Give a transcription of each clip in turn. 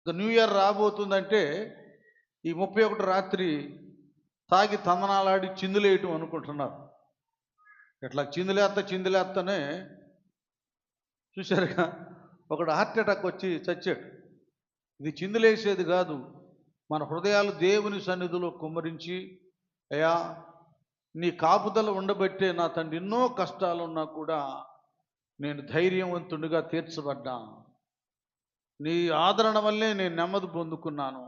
ఇక new year రాబోతుందంటే ఈ 31 రాత్రి తాగి తందనాలాడి చిందులేయటం అనుకుంటున్నారు. ఇట్లా చిందులేస్తనే చూశారుగా, ఒకడు హార్ట్ అటాక్ వచ్చి చచ్చాడు. ఇది చిందులేసేది కాదు, మన హృదయాలు దేవుని సన్నిధిలో కుమ్మరించి, అయ్యా నీ కాపుదల ఉండబట్టే నా తండ్రి ఎన్నో కష్టాలున్నా కూడా నేను ధైర్యవంతుడిగా తీర్చబడ్డా, నీ ఆదరణ వల్లే నేను నెమ్మది పొందుకున్నాను,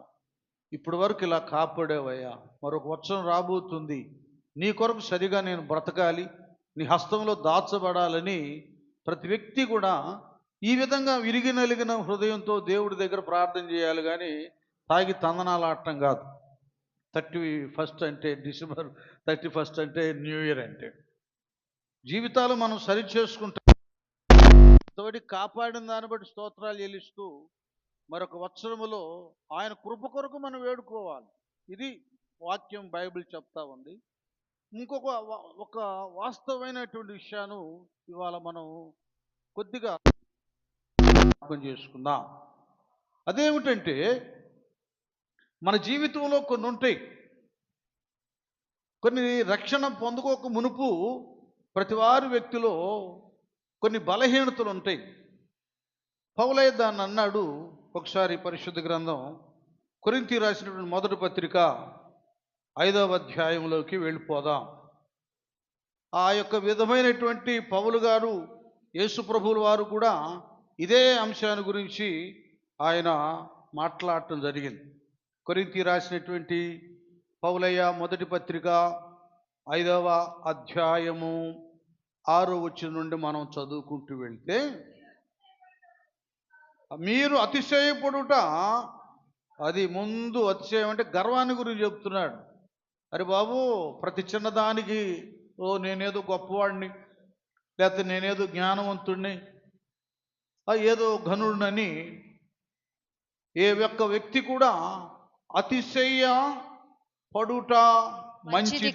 ఇప్పటి వరకు ఇలా కాపాడేవయ్యా, మరొక వర్షం రాబోతుంది, నీ కొరకు సరిగా నేను బ్రతకాలి, నీ హస్తంలో దాచబడాలని ప్రతి వ్యక్తి కూడా ఈ విధంగా విరిగి నలిగిన హృదయంతో దేవుడి దగ్గర ప్రార్థన చేయాలి. కానీ తాగి తందనాలు ఆడటం కాదు. 31 అంటే డిసెంబర్ 31 అంటే న్యూ ఇయర్ అంటే జీవితాలు మనం సరి చేసుకుంటాం. తోడి కాపాడిన దాన్ని బట్టి స్తోత్రాలు చెల్లిస్తూ మరొక వత్సరములో ఆయన కృప కొరకు మనం వేడుకోవాలి. ఇది వాక్యం, బైబిల్ చెప్తా ఉంది. ఇంకొక ఒక వాస్తవమైనటువంటి విషయాన్ని ఇవాళ మనం కొద్దిగా అర్థం చేసుకుందాం. అదేమిటంటే, మన జీవితంలో కొన్ని ఉంటాయి, కొన్ని రక్షణ పొందుకోక మునుపు ప్రతి వారి వ్యక్తిలో కొన్ని బలహీనతలు ఉంటాయి. పౌలయ్య దాన్ని అన్నాడు. ఒకసారి పరిశుద్ధ గ్రంథం కొరింథీ రాసినటువంటి మొదటి పత్రిక 5వ అధ్యాయంలోకి వెళ్ళిపోదాం. ఆ యొక్క విధమైనటువంటి పౌలు గారు, యేసు ప్రభువుల వారు కూడా ఇదే అంశాన్ని గురించి ఆయన మాట్లాడటం జరిగింది. కొరింథీ రాసినటువంటి పౌలయ్య మొదటి పత్రిక 5వ అధ్యాయము 6వ వచనం నుండి మనం చదువుకుంటూ వెళ్తే, మీరు అతిశయపడుట, అది ముందు అతిశయం అంటే గర్వాన్ని గురించి చెప్తున్నాడు. అరే బాబు, ప్రతి చిన్నదానికి నేనేదో గొప్పవాడిని, లేకపోతే నేనేదో జ్ఞానవంతుడిని, ఏదో ఘనుడినని ఏ ఒక్క వ్యక్తి కూడా అతిశయ పడుట మంచిది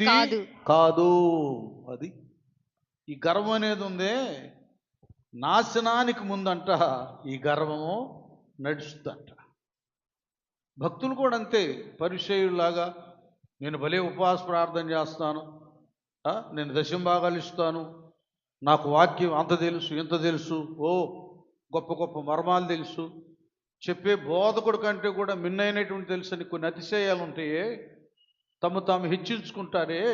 కాదు. అది ఈ గర్వం అనేది ఉందే, నాశనానికి ముందంట ఈ గర్వము నడుస్తుందంట. భక్తులు కూడా అంతే, పరిచయులాగా నేను భలే ఉపవాస ప్రార్థన చేస్తాను, నేను దశంభాగాలు ఇస్తాను, నాకు వాక్యం అంత తెలుసు ఇంత తెలుసు, గొప్ప గొప్ప మర్మాలు తెలుసు, చెప్పే బోధకుడు కంటే కూడా మిన్నైనటువంటి తెలుసు అని కొన్ని అతిశయాలు ఉంటాయే, తమ తాము హెచ్చించుకుంటారే.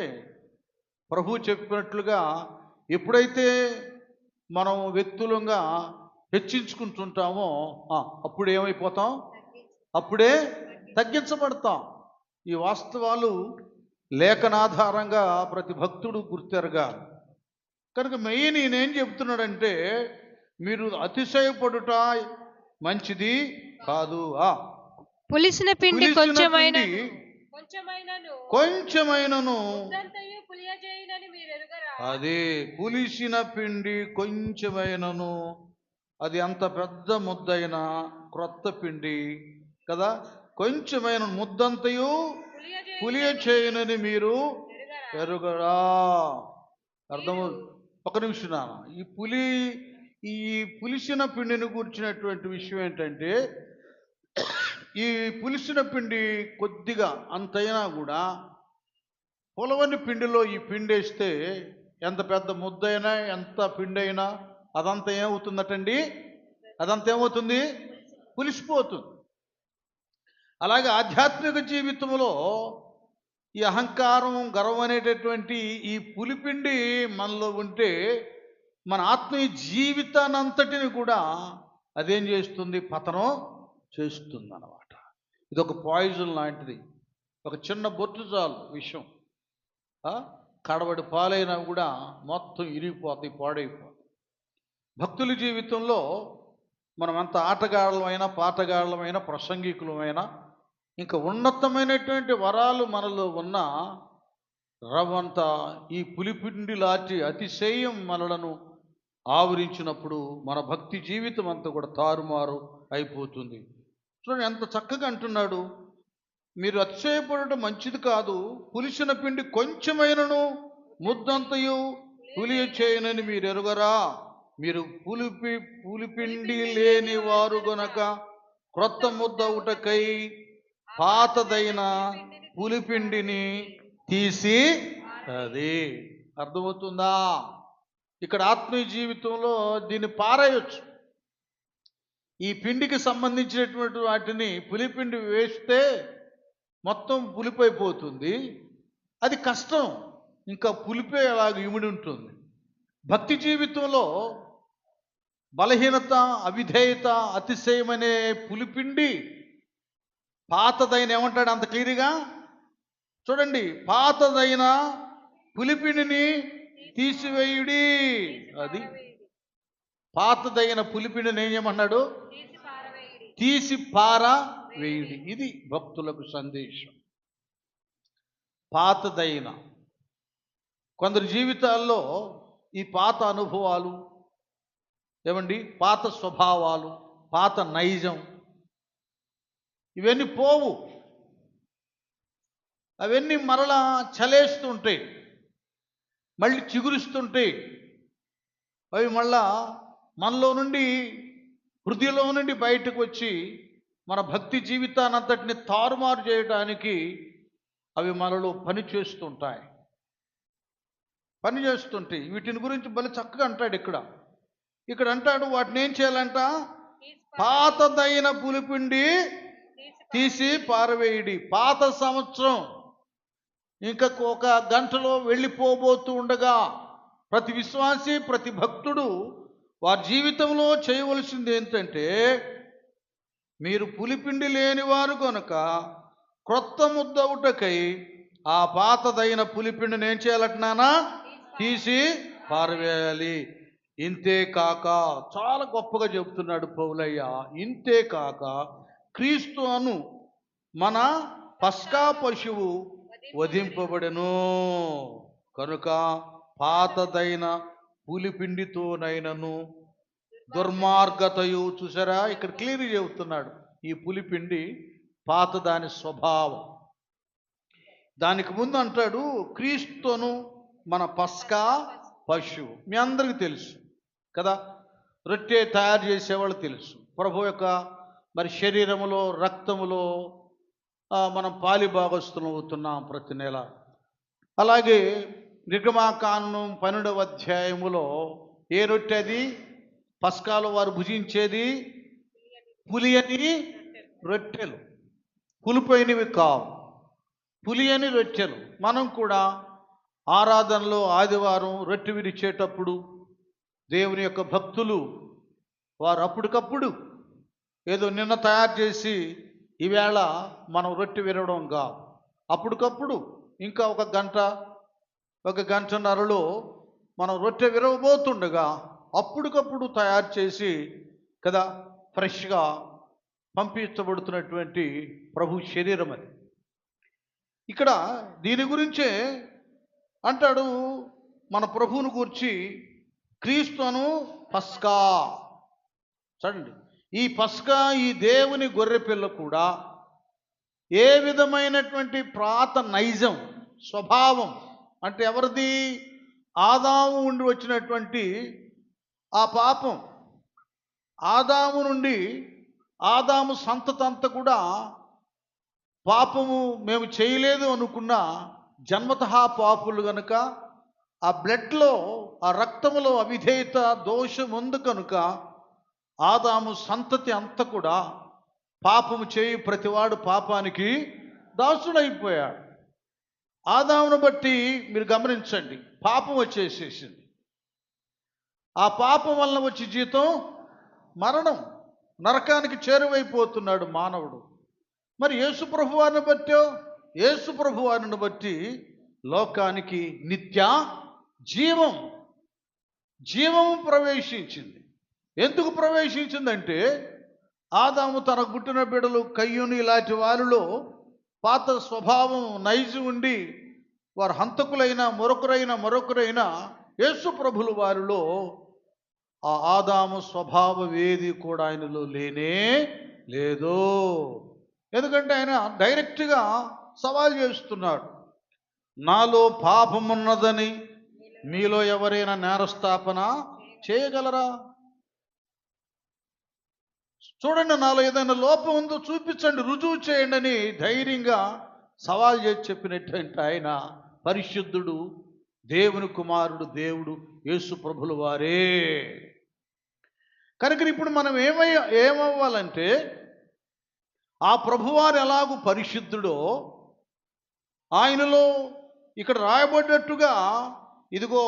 ప్రభు చెప్పినట్లుగా ఎప్పుడైతే మనం వ్యక్తులంగా హెచ్చించుకుంటుంటామో అప్పుడు ఏమైపోతాం? అప్పుడే తగ్గించబడతాం. ఈ వాస్తవాలు లేఖనాధారంగా ప్రతి భక్తుడు గుర్తెరగాలి. కనుక మెయిన్ ఈయనేం చెప్తున్నాడంటే, మీరు అతిశయపడుట మంచిది కాదు. పులిసిన పిండి కొంచెమైనను అదే పులిసిన పిండి కొంచెమైనను, అది అంత పెద్ద ముద్దైన క్రొత్త పిండి కదా, కొంచెమైన ముద్దంతయు పులియ చేయనని మీరు ఎరుగరా. అర్థము. ఒక నిమిషం నాన్న, ఈ పులిసిన పిండిని కూర్చున్నటువంటి విషయం ఏంటంటే, ఈ పులిసిన పిండి కొద్దిగా అంతైనా కూడా పులవని పిండిలో ఈ పిండి వేస్తే ఎంత పెద్ద ముద్దైనా ఎంత పిండి అయినా అదంతా ఏమవుతుందటండి? అదంతా ఏమవుతుంది? పులిసిపోతుంది. అలాగే ఆధ్యాత్మిక జీవితంలో ఈ అహంకారం, గర్వం అనేటటువంటి ఈ పులిపిండి మనలో ఉంటే మన ఆత్మీయ జీవితానంతటిని కూడా అదేం చేస్తుంది? పతనం చేస్తుంది అన్నమాట. ఇది ఒక పాయిజన్ లాంటిది. ఒక చిన్న బొట్టు చాలు విషం, కడవడి పాలైనా కూడా మొత్తం ఇరిగిపోతాయి, పాడైపోతాయి. భక్తుల జీవితంలో మనం ఎంత ఆటగాళ్ళమైనా, పాటగాళ్ళమైనా, ప్రసంగికులమైనా, ఇంకా ఉన్నతమైనటువంటి వరాలు మనలో ఉన్న రవ్వంత ఈ పులిపిండి లాంటి అతిశయం మనలను ఆవరించినప్పుడు మన భక్తి జీవితం అంతా కూడా తారుమారు అయిపోతుంది. చూడండి ఎంత చక్కగా అంటున్నాడు, మీరు అతిశయపడటం మంచిది కాదు, పులిసిన పిండి కొంచెమైనను ముద్దంతయు పులియ చేయనని మీరు ఎరుగరా. మీరు పులిపిండి లేని వారు గనక క్రొత్త ముద్దవుటకై పాతదైన పులిపిండిని తీసి, అది అర్థమవుతుందా? ఇక్కడ ఆత్మీయ జీవితంలో దీన్ని పారేయొచ్చు. ఈ పిండికి సంబంధించినటువంటి వాటిని పులిపిండి వేస్తే మొత్తం పులిపైపోతుంది. అది కష్టం, ఇంకా పులిపే అలాగ ఇమిడి ఉంటుంది. భక్తి జీవితంలో బలహీనత, అవిధేయత, అతిశయమనే పులిపిండి పాతదైన, ఏమంటాడు అంత క్లియర్గా చూడండి, పాతదైన పులిపిండిని తీసివేయుడి. అది పాతదైన పులిపిండిని ఏం చేయమన్నాడు? తీసి పారవేయుడి. ఇది భక్తులకు సందేశం. పాతదైన కొందరి జీవితాల్లో ఈ పాత అనుభవాలు, ఏమండి, పాత స్వభావాలు, పాత నైజం, ఇవన్నీ పోవు. అవన్నీ మరలా చలేస్తుంటాయి, మళ్ళీ చిగురుస్తుంటాయి. అవి మళ్ళా మనలో నుండి, హృదయంలో నుండి బయటకు వచ్చి మన భక్తి జీవితాన్ని అంతటిని తారుమారు చేయడానికి అవి మనలో పని చేస్తుంటాయి. వీటిని గురించి భలే చక్కగా అంటాడు ఇక్కడ అంటాడు, వాటిని ఏం చేయాలంట? పాతదైన పులిపిండి తీసి పారవేయుడి. పాత సంవత్సరం ఇంకా ఒక గంటలో వెళ్ళిపోబోతూ ఉండగా ప్రతి విశ్వాసి, ప్రతి భక్తుడు వారి జీవితంలో చేయవలసింది ఏంటంటే, మీరు పులిపిండి లేనివారు కనుక క్రొత్త ముద్దవుటకై ఆ పాతదైన పులిపిండిని ఏం చేయాలంటున్నానా? తీసి పారవేయాలి. ఇంతే కాక, చాలా గొప్పగా చెబుతున్నాడు పౌలయ్య, ఇంతే కాక క్రీస్తు అను మన పస్కా పశువు వధింపబడెను కనుక పాతదైన పులిపిండితోనైనను దుర్మార్గతయు, చూసారా ఇక్కడ క్లియర్ చెబుతున్నాడు, ఈ పులిపిండి పాత దాని స్వభావం. దానికి ముందు అంటాడు క్రీస్తును మన పస్కా పశువు. మీ అందరికీ తెలుసు కదా, రొట్టె తయారు చేసేవాళ్ళు తెలుసు. ప్రభు యొక్క మరి శరీరములో, రక్తములో మనం పాలిభాగస్తులం అవుతున్నాం ప్రతి నెల. అలాగే నిర్గమాకాండం 12వ అధ్యాయములో ఏ రొట్టె అది? పస్కాలో వారు భుజించేది పులియని రొట్టెలు, పులిపోయినవి కావు, పులియని రొట్టెలు. మనం కూడా ఆరాధనలో ఆదివారం రొట్టె విరిచేటప్పుడు దేవుని యొక్క భక్తులు వారు అప్పటికప్పుడు ఏదో నిన్న తయారు చేసి ఈవేళ మనం రొట్టె విరవడం కాదు, అప్పటికప్పుడు ఇంకా ఒక గంటన్నరలో మనం రొట్టె విరవబోతుండగా అప్పటికప్పుడు తయారు చేసి కదా ఫ్రెష్గా పంపించబడుతున్నటువంటి ప్రభు శరీరం అది. ఇక్కడ దీని గురించే అంటాడు మన ప్రభువును గూర్చి, క్రీస్తును పస్కా. చూడండి, ఈ పస్కా, ఈ దేవుని గొర్రెపిల్ల కూడా ఏ విధమైనటువంటి పాత నైజం, స్వభావం అంటే ఎవరిది? ఆదాము నుండి వచ్చినటువంటి ఆ పాపం. ఆదాము నుండి, ఆదాము సంతతంతా కూడా పాపము మేము చేయలేదు అనుకున్న జన్మతః పాపులు గనుక, ఆ బ్లడ్లో, ఆ రక్తములో అవిధేయత, దోషం ఉంది కనుక ఆదాము సంతతి అంతా కూడా పాపము చేయి ప్రతివాడు పాపానికి దాసుడైపోయాడు. ఆదామును బట్టి మీరు గమనించండి, పాపం వచ్చేసేసింది. ఆ పాపం వలన వచ్చే జీతం మరణం, నరకానికి చేరువైపోతున్నాడు మానవుడు. మరి యేసు ప్రభువారిని బట్టి లోకానికి నిత్య జీవం ప్రవేశించింది. ఎందుకు ప్రవేశించిందంటే, ఆదాము తనకు పుట్టిన బిడ్డలు కయ్యూని ఇలాంటి వారిలో పాత స్వభావం నైజు ఉండి వారు హంతకులైన మరొకరైనా యేసు ప్రభుల వారిలో ఆ ఆదాము స్వభావం ఏది కూడా ఆయనలో లేనే లేదు. ఎందుకంటే ఆయన డైరెక్ట్గా సవాల్ చేస్తున్నాడు, నాలో పాపమున్నదని మీలో ఎవరైనా నేరస్థాపన చేయగలరా? చూడండి, నాలో ఏదైనా లోపం ఉందో చూపించండి, రుజువు చేయండి అని ధైర్యంగా సవాల్ చేసి చెప్పినటువంటి ఆయన పరిశుద్ధుడు, దేవుని కుమారుడు, దేవుడు యేసు ప్రభుల వారే. కనుక ఇప్పుడు మనం ఏమవ్వాలంటే, ఆ ప్రభువారు ఎలాగూ పరిశుద్ధుడో ఆయనలో ఇక్కడ రాయబడినట్టుగా ఇదిగో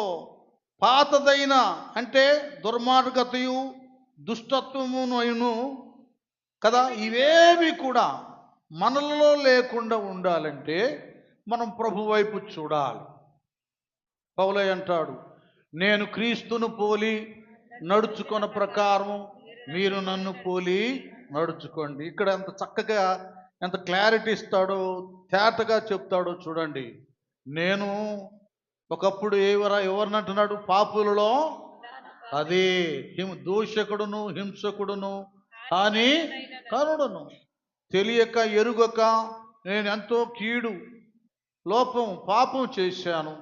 పాతదైన అంటే దుర్మార్గతయు దుష్టత్వమును కదా, ఇవేవి కూడా మనలో లేకుండా ఉండాలంటే మనం ప్రభు వైపు చూడాలి. పౌలయ్య అంటాడు, నేను క్రీస్తును పోలి నడుచుకున్న ప్రకారం మీరు నన్ను పోలి నడుచుకోండి. ఇక్కడ ఎంత చక్కగా ఎంత క్లారిటీ ఇస్తాడో, తేటగా చెప్తాడో చూడండి. నేను ఒకప్పుడు ఎవరినంటున్నాడు? పాపులలో అదే దూషకుడును హింసకుడును కానీ కరుడును, తెలియక ఎరుగక నేను ఎంతో కీడు లోపం పాపం చేశాను.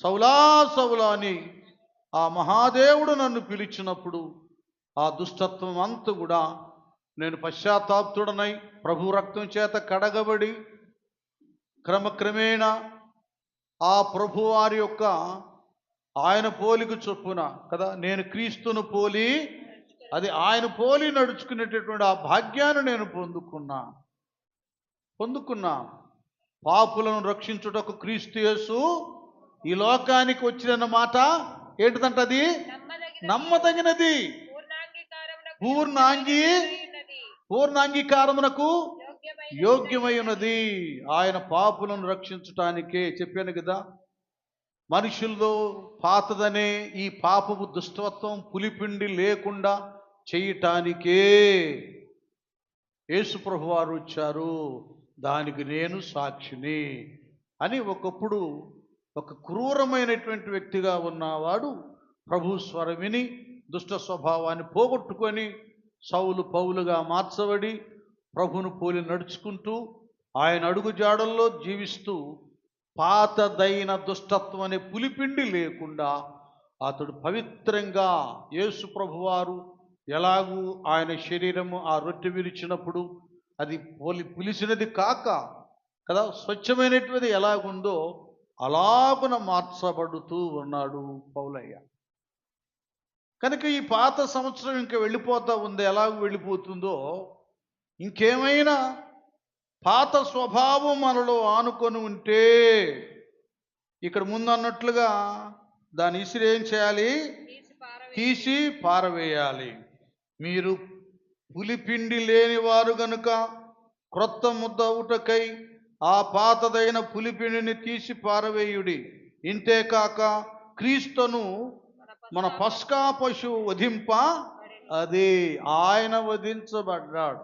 సౌలా సౌలా అని ఆ మహాదేవుడు నన్ను పిలిచినప్పుడు ఆ దుష్టత్వం అంతా కూడా నేను పశ్చాత్తాప్తుడనై ప్రభు రక్తం చేత కడగబడి క్రమక్రమేణా ఆ ప్రభు వారి యొక్క ఆయన పోలిక చొప్పున కదా, నేను క్రీస్తును పోలి అది ఆయన పోలి నడుచుకునేటటువంటి ఆ భాగ్యాన్ని నేను పొందుకున్నా. పాపులను రక్షించుటకు క్రీస్తు యేసు ఈ లోకానికి వచ్చిన మాట ఏంటిదంట? అది నమ్మదగినది, పూర్ణాంగీకారమునకు యోగ్యమై ఉన్నది. ఆయన పాపులను రక్షించటానికే చెప్పాను కదా. మనుషుల్లో పాతదనే ఈ పాపపు దుష్టత్వం పులిపిండి లేకుండా చేయటానికే యేసు ప్రభు వారు వచ్చారు. దానికి నేను సాక్షిని అని ఒకప్పుడు ఒక క్రూరమైనటువంటి వ్యక్తిగా ఉన్నవాడు ప్రభు స్వరం విని దుష్ట స్వభావాన్ని పోగొట్టుకొని సౌలు పౌలుగా మార్చబడి ప్రభును పోలి నడుచుకుంటూ ఆయన అడుగు జాడల్లో జీవిస్తూ పాతదైన దుష్టత్వం అనే పులిపిండి లేకుండా అతడు పవిత్రంగా యేసు ప్రభువారు ఎలాగూ ఆయన శరీరము ఆ రొట్టె విరిచినప్పుడు అది పులిసినది కాక కదా స్వచ్ఛమైనటువంటిది ఎలాగుందో అలాగున మార్చబడుతూ ఉన్నాడు పౌలయ్య. కనుక ఈ పాత సంవత్సరం ఇంకా వెళ్ళిపోతూ ఉంది. ఎలాగ వెళ్ళిపోతుందో ఇంకేమైనా పాత స్వభావం మనలో ఆనుకొని ఉంటే ఇక్కడ ముందు అన్నట్లుగా దాని ఇసిరి ఏం చేయాలి? తీసి పారవేయాలి. మీరు పులిపిండి లేని వారు గనుక క్రొత్త ముద్ద అవుటకై ఆ పాతదైన పులిపిండిని తీసి పారవేయుడి. ఇంతేకాక క్రీస్తును మన పస్కా పశువు వధింప అది ఆయన వధించబడ్డాడు.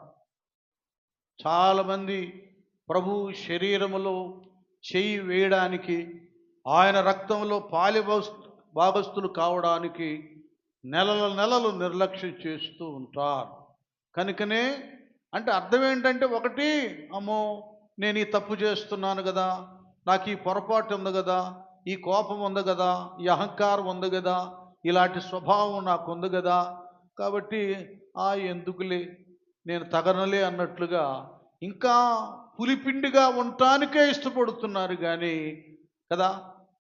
చాలామంది ప్రభు శరీరములో చెయ్యి వేయడానికి ఆయన రక్తంలో భాగస్తులు కావడానికి నెలలు నిర్లక్ష్యం చేస్తూ ఉంటారు. కనుకనే అంటే అర్థం ఏంటంటే, ఒకటి అమ్మో నేను ఈ తప్పు చేస్తున్నాను కదా, నాకు ఈ పొరపాటు ఉంది కదా, ఈ కోపం ఉంది కదా, ఈ అహంకారం ఉంది కదా, ఇలాంటి స్వభావం నాకు ఉంది కదా, కాబట్టి ఎందుకులే నేను తగనలే అన్నట్లుగా ఇంకా పులిపిండిగా ఉండటానికే ఇష్టపడుతున్నారు కానీ కదా,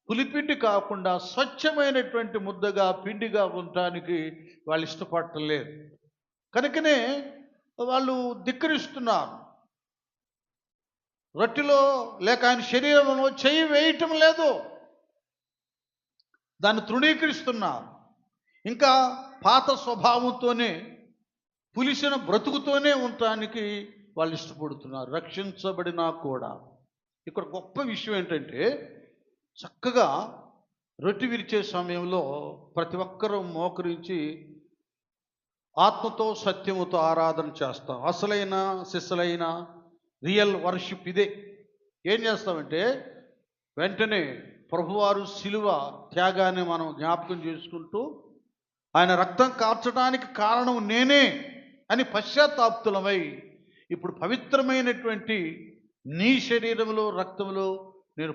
పులిపిండి కాకుండా స్వచ్ఛమైనటువంటి ముద్దగా పిండిగా ఉండటానికి వాళ్ళు ఇష్టపడలేదు. కనుకనే వాళ్ళు ధిక్కరిస్తున్నారు. రొట్టెలో లేక ఆయన శరీరంలో చెయ్యి వేయటం లేదు, దాన్ని తృణీకరిస్తున్నారు. ఇంకా పాత స్వభావంతోనే పులిసిన బ్రతుకుతోనే ఉండటానికి వాళ్ళు ఇష్టపడుతున్నారు. రక్షించబడినా కూడా ఇక్కడ గొప్ప విషయం ఏంటంటే, చక్కగా రొట్టె విరిచే సమయంలో ప్రతి ఒక్కరూ మోకరించి ఆత్మతో సత్యముతో ఆరాధన చేస్తాం. అసలైన సిస్సలైన రియల్ వర్షిప్ ఇదే. ఏం చేస్తామంటే, వెంటనే ప్రభువారు శిలువ త్యాగాన్ని మనం జ్ఞాపకం చేసుకుంటూ ఆయన రక్తం కార్చడానికి కారణం నేనే అని పశ్చాత్తాప్తులమై ఇప్పుడు పవిత్రమైనటువంటి నీ శరీరంలో రక్తంలో నేను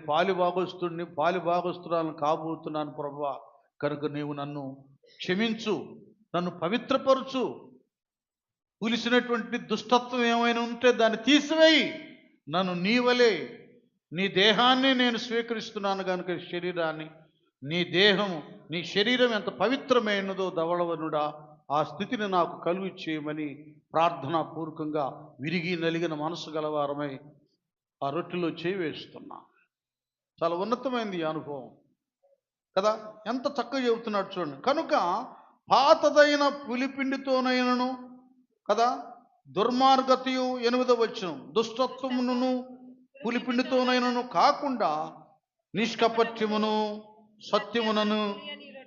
పాలిభాగస్తురాలను కాబోతున్నాను ప్రభువా, కనుక నీవు నన్ను క్షమించు, నన్ను పవిత్రపరచు, పులిసినటువంటి దుష్టత్వం ఏమైనా ఉంటే దాన్ని తీసివేయి. నన్ను నీవలే, నీ దేహాన్ని నేను స్వీకరిస్తున్నాను కనుక శరీరాన్ని, నీ దేహము, నీ శరీరం ఎంత పవిత్రమైనదో ధవళవనుడా, ఆ స్థితిని నాకు కలుగు చేయమని ప్రార్థనాపూర్వకంగా విరిగి నలిగిన మనసు గలవారమై ఆ రొట్టెలో చేయి వేస్తున్నా. చాలా ఉన్నతమైనది ఈ అనుభవం కదా. ఎంత చక్కగా చెబుతున్నాడు చూడండి. కనుక పాతదైన పులిపిండితోనైనను కదా, దుర్మార్గతయు 8వ వచనం, దుష్టత్వమును పులిపిండితోనైనను కాకుండా నిష్కపట్యమును సత్యమునను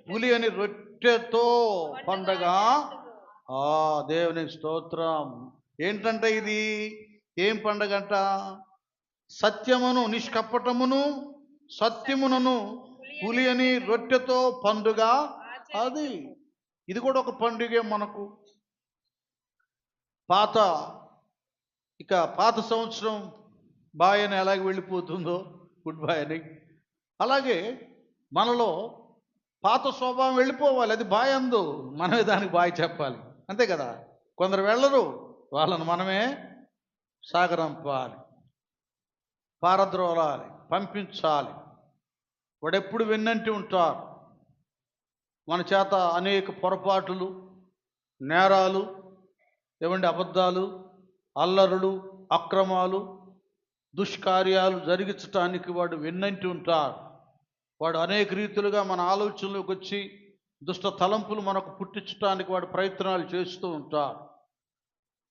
పులి అని రొట్టెతో పండగ. దేవునికి స్తోత్రం. ఏంటంటే ఇది ఏం పండగ అంట? సత్యమును, నిష్కపటమును సత్యమునను పులి అని రొట్టెతో పండుగ అది. ఇది కూడా ఒక పండుగే మనకు. పాత సంవత్సరం బాయ్ అని ఎలాగ వెళ్ళిపోతుందో, గుడ్ బాయ్ అని, అలాగే మనలో పాత స్వభావం వెళ్ళిపోవాలి. అది బాయ్ అందు, మనమే దానికి బాయ్ చెప్పాలి, అంతే కదా. కొందరు వెళ్ళరు, వాళ్ళను మనమే సాగరంపాలి, పారద్రోలాలి, పంపించాలి. వాడెప్పుడు వెన్నంటి ఉంటారు. మన చేత అనేక పొరపాట్లు, నేరాలు, అబద్ధాలు, అల్లరులు, అక్రమాలు, దుష్కార్యాలు జరిగించటానికి వాడు వెన్నంటి ఉంటాడు. వాడు అనేక రీతులుగా మన ఆలోచనలోకి వచ్చి దుష్ట తలంపులు మనకు పుట్టించడానికి వాడు ప్రయత్నాలు చేస్తూ ఉంటాడు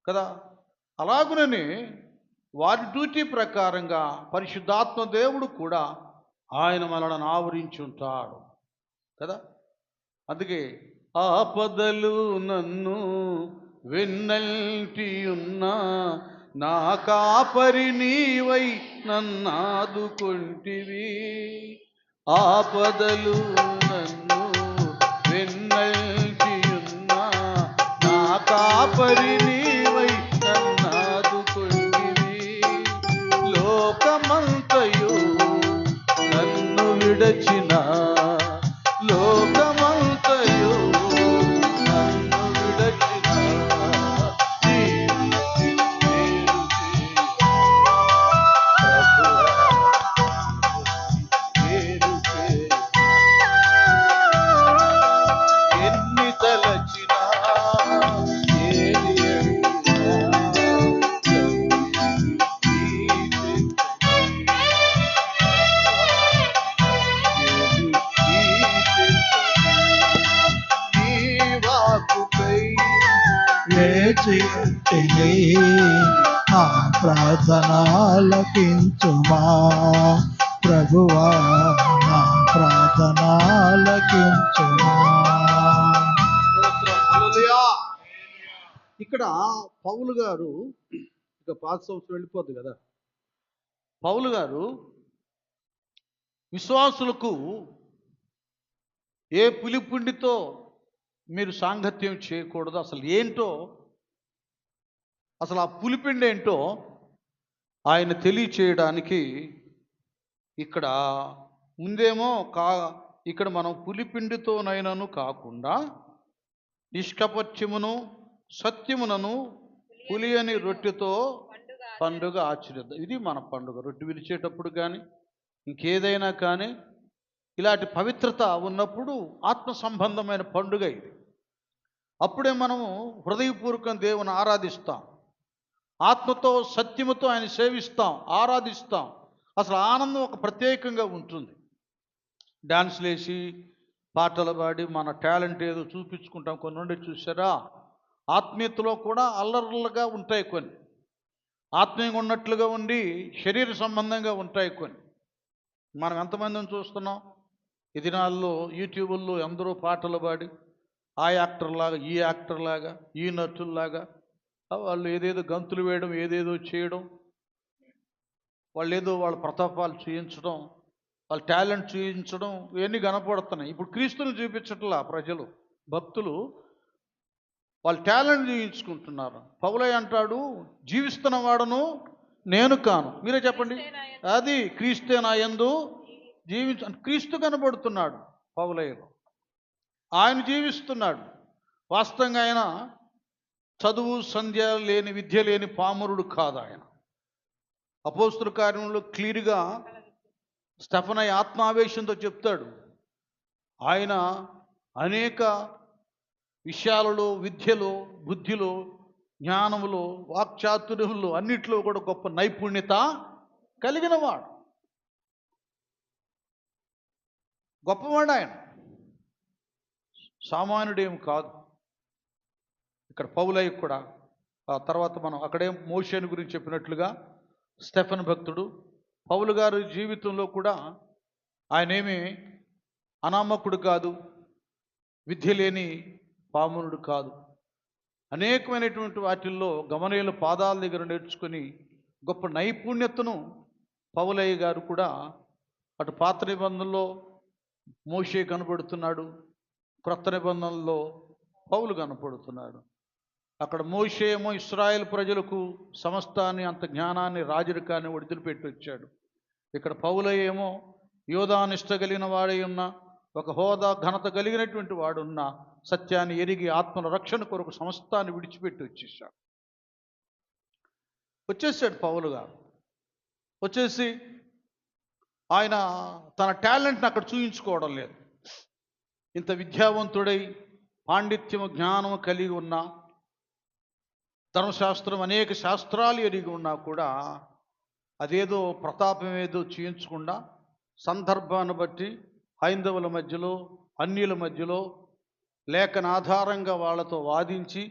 కదా. అలాగునని వారి డ్యూటీ ప్రకారంగా పరిశుద్ధాత్మ దేవుడు కూడా ఆయన మనలను ఆవరించి ఉంటాడు కదా. అందుకే ఆపదలు నన్ను వెన్నల్టి ఉన్నా నా కాపరి నీవై నన్నాదుకొంటివి. ఆపదలు నన్ను వెన్నల్టి ఉన్నా నా కాపరి నీవై నన్నాదుకొంటివి. లోకమంతయు నన్ను విడచిన, లోకమంతయు నన్ను విడచిన ఎన్ని తలచిన వేచియుంటిని నా ప్రార్థనాలకించుమా ప్రభువా, నా ప్రార్థనాలకించుమా. ఇక్కడ పౌలు గారు, ఇక పాత సంవత్సరం వెళ్ళిపోద్ది కదా, పౌలు గారు విశ్వాసులకు ఏ పులిపుండితో మీరు సాంగత్యం చేయకూడదు, అసలు ఏంటో, అసలు ఆ పులిపిండి ఏంటో ఆయన తెలియచేయడానికి ఇక్కడ ముందేమో ఇక్కడ మనం పులిపిండితోనైనను కాకుండా నిష్కపట్యమును సత్యమునను పులి అని రొట్టెతో పండుగ ఆచరిద్దాం. ఇది మన పండుగ. రొట్టె విరిచేటప్పుడు కానీ ఇంకేదైనా కానీ ఇలాంటి పవిత్రత ఉన్నప్పుడు ఆత్మ సంబంధమైన పండుగ ఇది. అప్పుడే మనము హృదయపూర్వకం దేవుని ఆరాధిస్తాం, ఆత్మతో సత్యముతో ఆయన సేవిస్తాం, ఆరాధిస్తాం. అసలు ఆనందం ఒక ప్రత్యేకంగా ఉంటుంది. డాన్సులు వేసి పాటలు పాడి మన టాలెంట్ ఏదో చూపించుకుంటాం. కొన్ని నుండి చూసారా, ఆత్మీయతలో కూడా అల్లర్లుగా ఉంటాయి, కొన్ని ఆత్మీయంగా ఉన్నట్లుగా ఉండి శరీర సంబంధంగా ఉంటాయి కొన్ని. మనం ఎంతమందిని చూస్తున్నాం ఈ దినాల్లో యూట్యూబుల్లో, అందరూ పాటలు పాడి ఆ యాక్టర్ లాగా, ఈ యాక్టర్ లాగా, ఈ నటుల్లాగా వాళ్ళు ఏదేదో గంతులు వేయడం, ఏదేదో చేయడం, వాళ్ళు ఏదో వాళ్ళ ప్రతాపాలు చూపించడం, వాళ్ళ టాలెంట్ చూపించడం, ఇవన్నీ కనపడుతున్నాయి. ఇప్పుడు క్రీస్తుని చూపించట్లా ప్రజలు, భక్తులు వాళ్ళ టాలెంట్ చూపించుకుంటున్నారు. పౌలయ్య అంటాడు, జీవిస్తున్న వాడను నేను కాను. మీరే చెప్పండి. అది క్రీస్తే నా యందు క్రీస్తు కనబడుతున్నాడు పౌలయ్యలో. ఆయన జీవిస్తున్నాడు. వాస్తవంగా ఆయన చదువు సంధ్య లేని విద్య లేని పామరుడు కాదు ఆయన. అపోస్తుల కార్యంలో క్లియర్గా స్టెఫనై ఆత్మావేశంతో చెప్తాడు. ఆయన అనేక విషయాలలో, విద్యలో, బుద్ధిలో, జ్ఞానములో, వాక్చాతుర్యంలో అన్నిట్లో కూడా గొప్ప నైపుణ్యత కలిగినవాడు, గొప్పవాడు ఆయన, సామాన్యుడేం కాదు. ఇక్కడ పౌలయ్య కూడా ఆ తర్వాత మనం అక్కడేం మోషేని గురించి చెప్పినట్లుగా స్టెఫెన్ భక్తుడు, పౌలు గారి జీవితంలో కూడా ఆయనేమి అనామకుడు కాదు, విద్య లేని పామునుడు కాదు. అనేకమైనటువంటి వాటిల్లో గమనీయుల పాదాల దగ్గర నేర్చుకొని గొప్ప నైపుణ్యతను పౌలయ్య గారు కూడా అటు పాత నిబంధనలో మోషే కనబడుతున్నాడు, క్రొత్త నిబంధనలో పౌలు కనపడుతున్నాడు. అక్కడ మోషే ఏమో ఇశ్రాయేల్ ప్రజలకు సమస్తాన్ని, అంత జ్ఞానాన్ని, రాజరికాన్ని వదిలిపెట్టి వచ్చాడు. ఇక్కడ పౌలయ్య ఏమో యోధానిష్ట కలిగిన వాడై ఉన్న, ఒక హోదా ఘనత కలిగినటువంటి వాడున్న, సత్యాన్ని ఎరిగి ఆత్మల రక్షణ కొరకు సమస్తాన్ని విడిచిపెట్టి వచ్చేసాడు పౌలు గారు. వచ్చేసి ఆయన తన టాలెంట్ని అక్కడ చూయించుకోవడం లేదు. ఇంత విద్యావంతుడై పాండిత్యము జ్ఞానము కలిగి ఉన్న, ధర్మశాస్త్రం అనేక శాస్త్రాలు ఎరిగి ఉన్నా కూడా అదేదో ప్రతాపం ఏదో చూయించకుండా సందర్భాన్ని బట్టి హైందవుల మధ్యలో, అన్యుల మధ్యలో లేఖన ఆధారంగా వాళ్ళతో వాదించి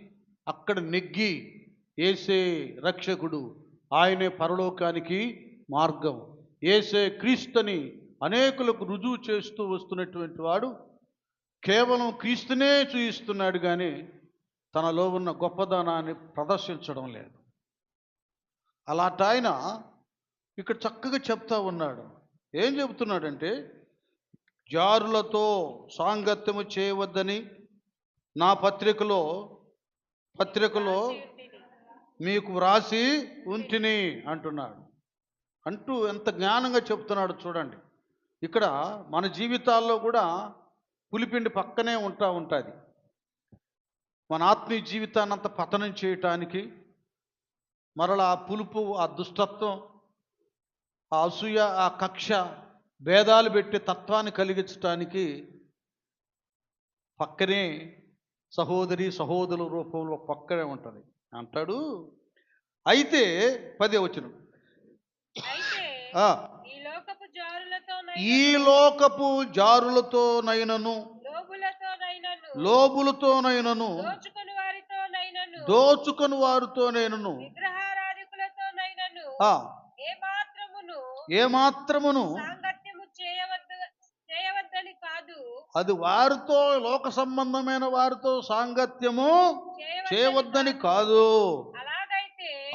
అక్కడ నెగ్గి యేసే రక్షకుడు, ఆయనే పరలోకానికి మార్గం, యేసే క్రీస్తుని అనేకులకు రుజువు చేస్తూ వస్తున్నటువంటి వాడు కేవలం క్రీస్తునే చూయిస్తున్నాడు కానీ తనలో ఉన్న గొప్పదనాన్ని ప్రదర్శించడం లేదు. అలాంటి ఆయన ఇక్కడ చక్కగా చెప్తా ఉన్నాడు. ఏం చెబుతున్నాడంటే, జారులతో సాంగత్యము చేయవద్దని నా పత్రికలో మీకు వ్రాసి ఉంటిని అంటున్నాడు. అంటూ ఎంత జ్ఞానంగా చెప్తున్నాడు చూడండి. ఇక్కడ మన జీవితాల్లో కూడా పులిపిండి పక్కనే ఉంటుంది. మన ఆత్మీయ జీవితాన్ని అంత పతనం చేయటానికి, మరలా ఆ పులుపు, ఆ దుష్టత్వం, ఆ అసూయ, ఆ కక్ష, భేదాలు పెట్టే తత్వాన్ని కలిగించటానికి పక్కనే సహోదరుల రూపంలో పక్కనే ఉంటుంది అంటాడు. అయితే 10వ వచనం, ఈ లోకపు జారులతోనైనను లోబులతోనైనను దోచుకొని వారితోనైనను ఏమాత్రమును అది వారితో, లోక సంబంధమైన వారితో సాంగత్యము చేయవద్దని కాదు.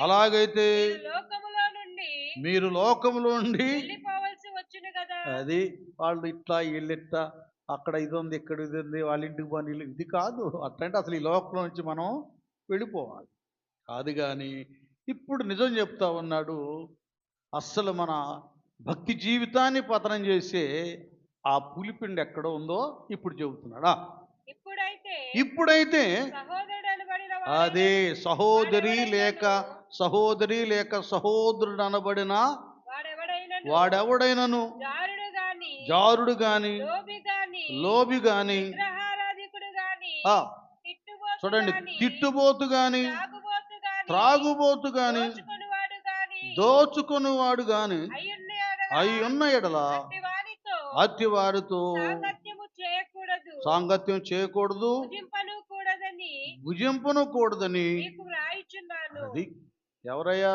అలాగైతే మీరు లోకములో నుండి అది వాళ్ళు ఇట్లా వీళ్ళిట్లా, అక్కడ ఇది ఉంది, ఇక్కడ ఇది ఉంది, వాళ్ళ ఇంటికి పని, ఇది కాదు. అట్లంటే అసలు ఈ లోకంలో నుంచి మనం వెళ్ళిపోవాలి కాదు. కానీ ఇప్పుడు నిజం చెప్తా ఉన్నాడు, అస్సలు మన భక్తి జీవితాన్ని పతనం చేసే ఆ పులిపిండి ఎక్కడ ఉందో ఇప్పుడు చెబుతున్నాడా. ఇప్పుడైతే అదే సహోదరి లేక సహోదరుడు అనబడిన వాడెవడైనను, జారుడు గాని, లోబి గాని, చూడండి, తిట్టుబోతు గాని, త్రాగుబోతు గాని, దోచుకొనివాడు గాని అయ్యున్న ఎడల అట్టి వారితో సాంగత్యం చేయకూడదు, భుజింపను కూడదని. అది ఎవరయ్యా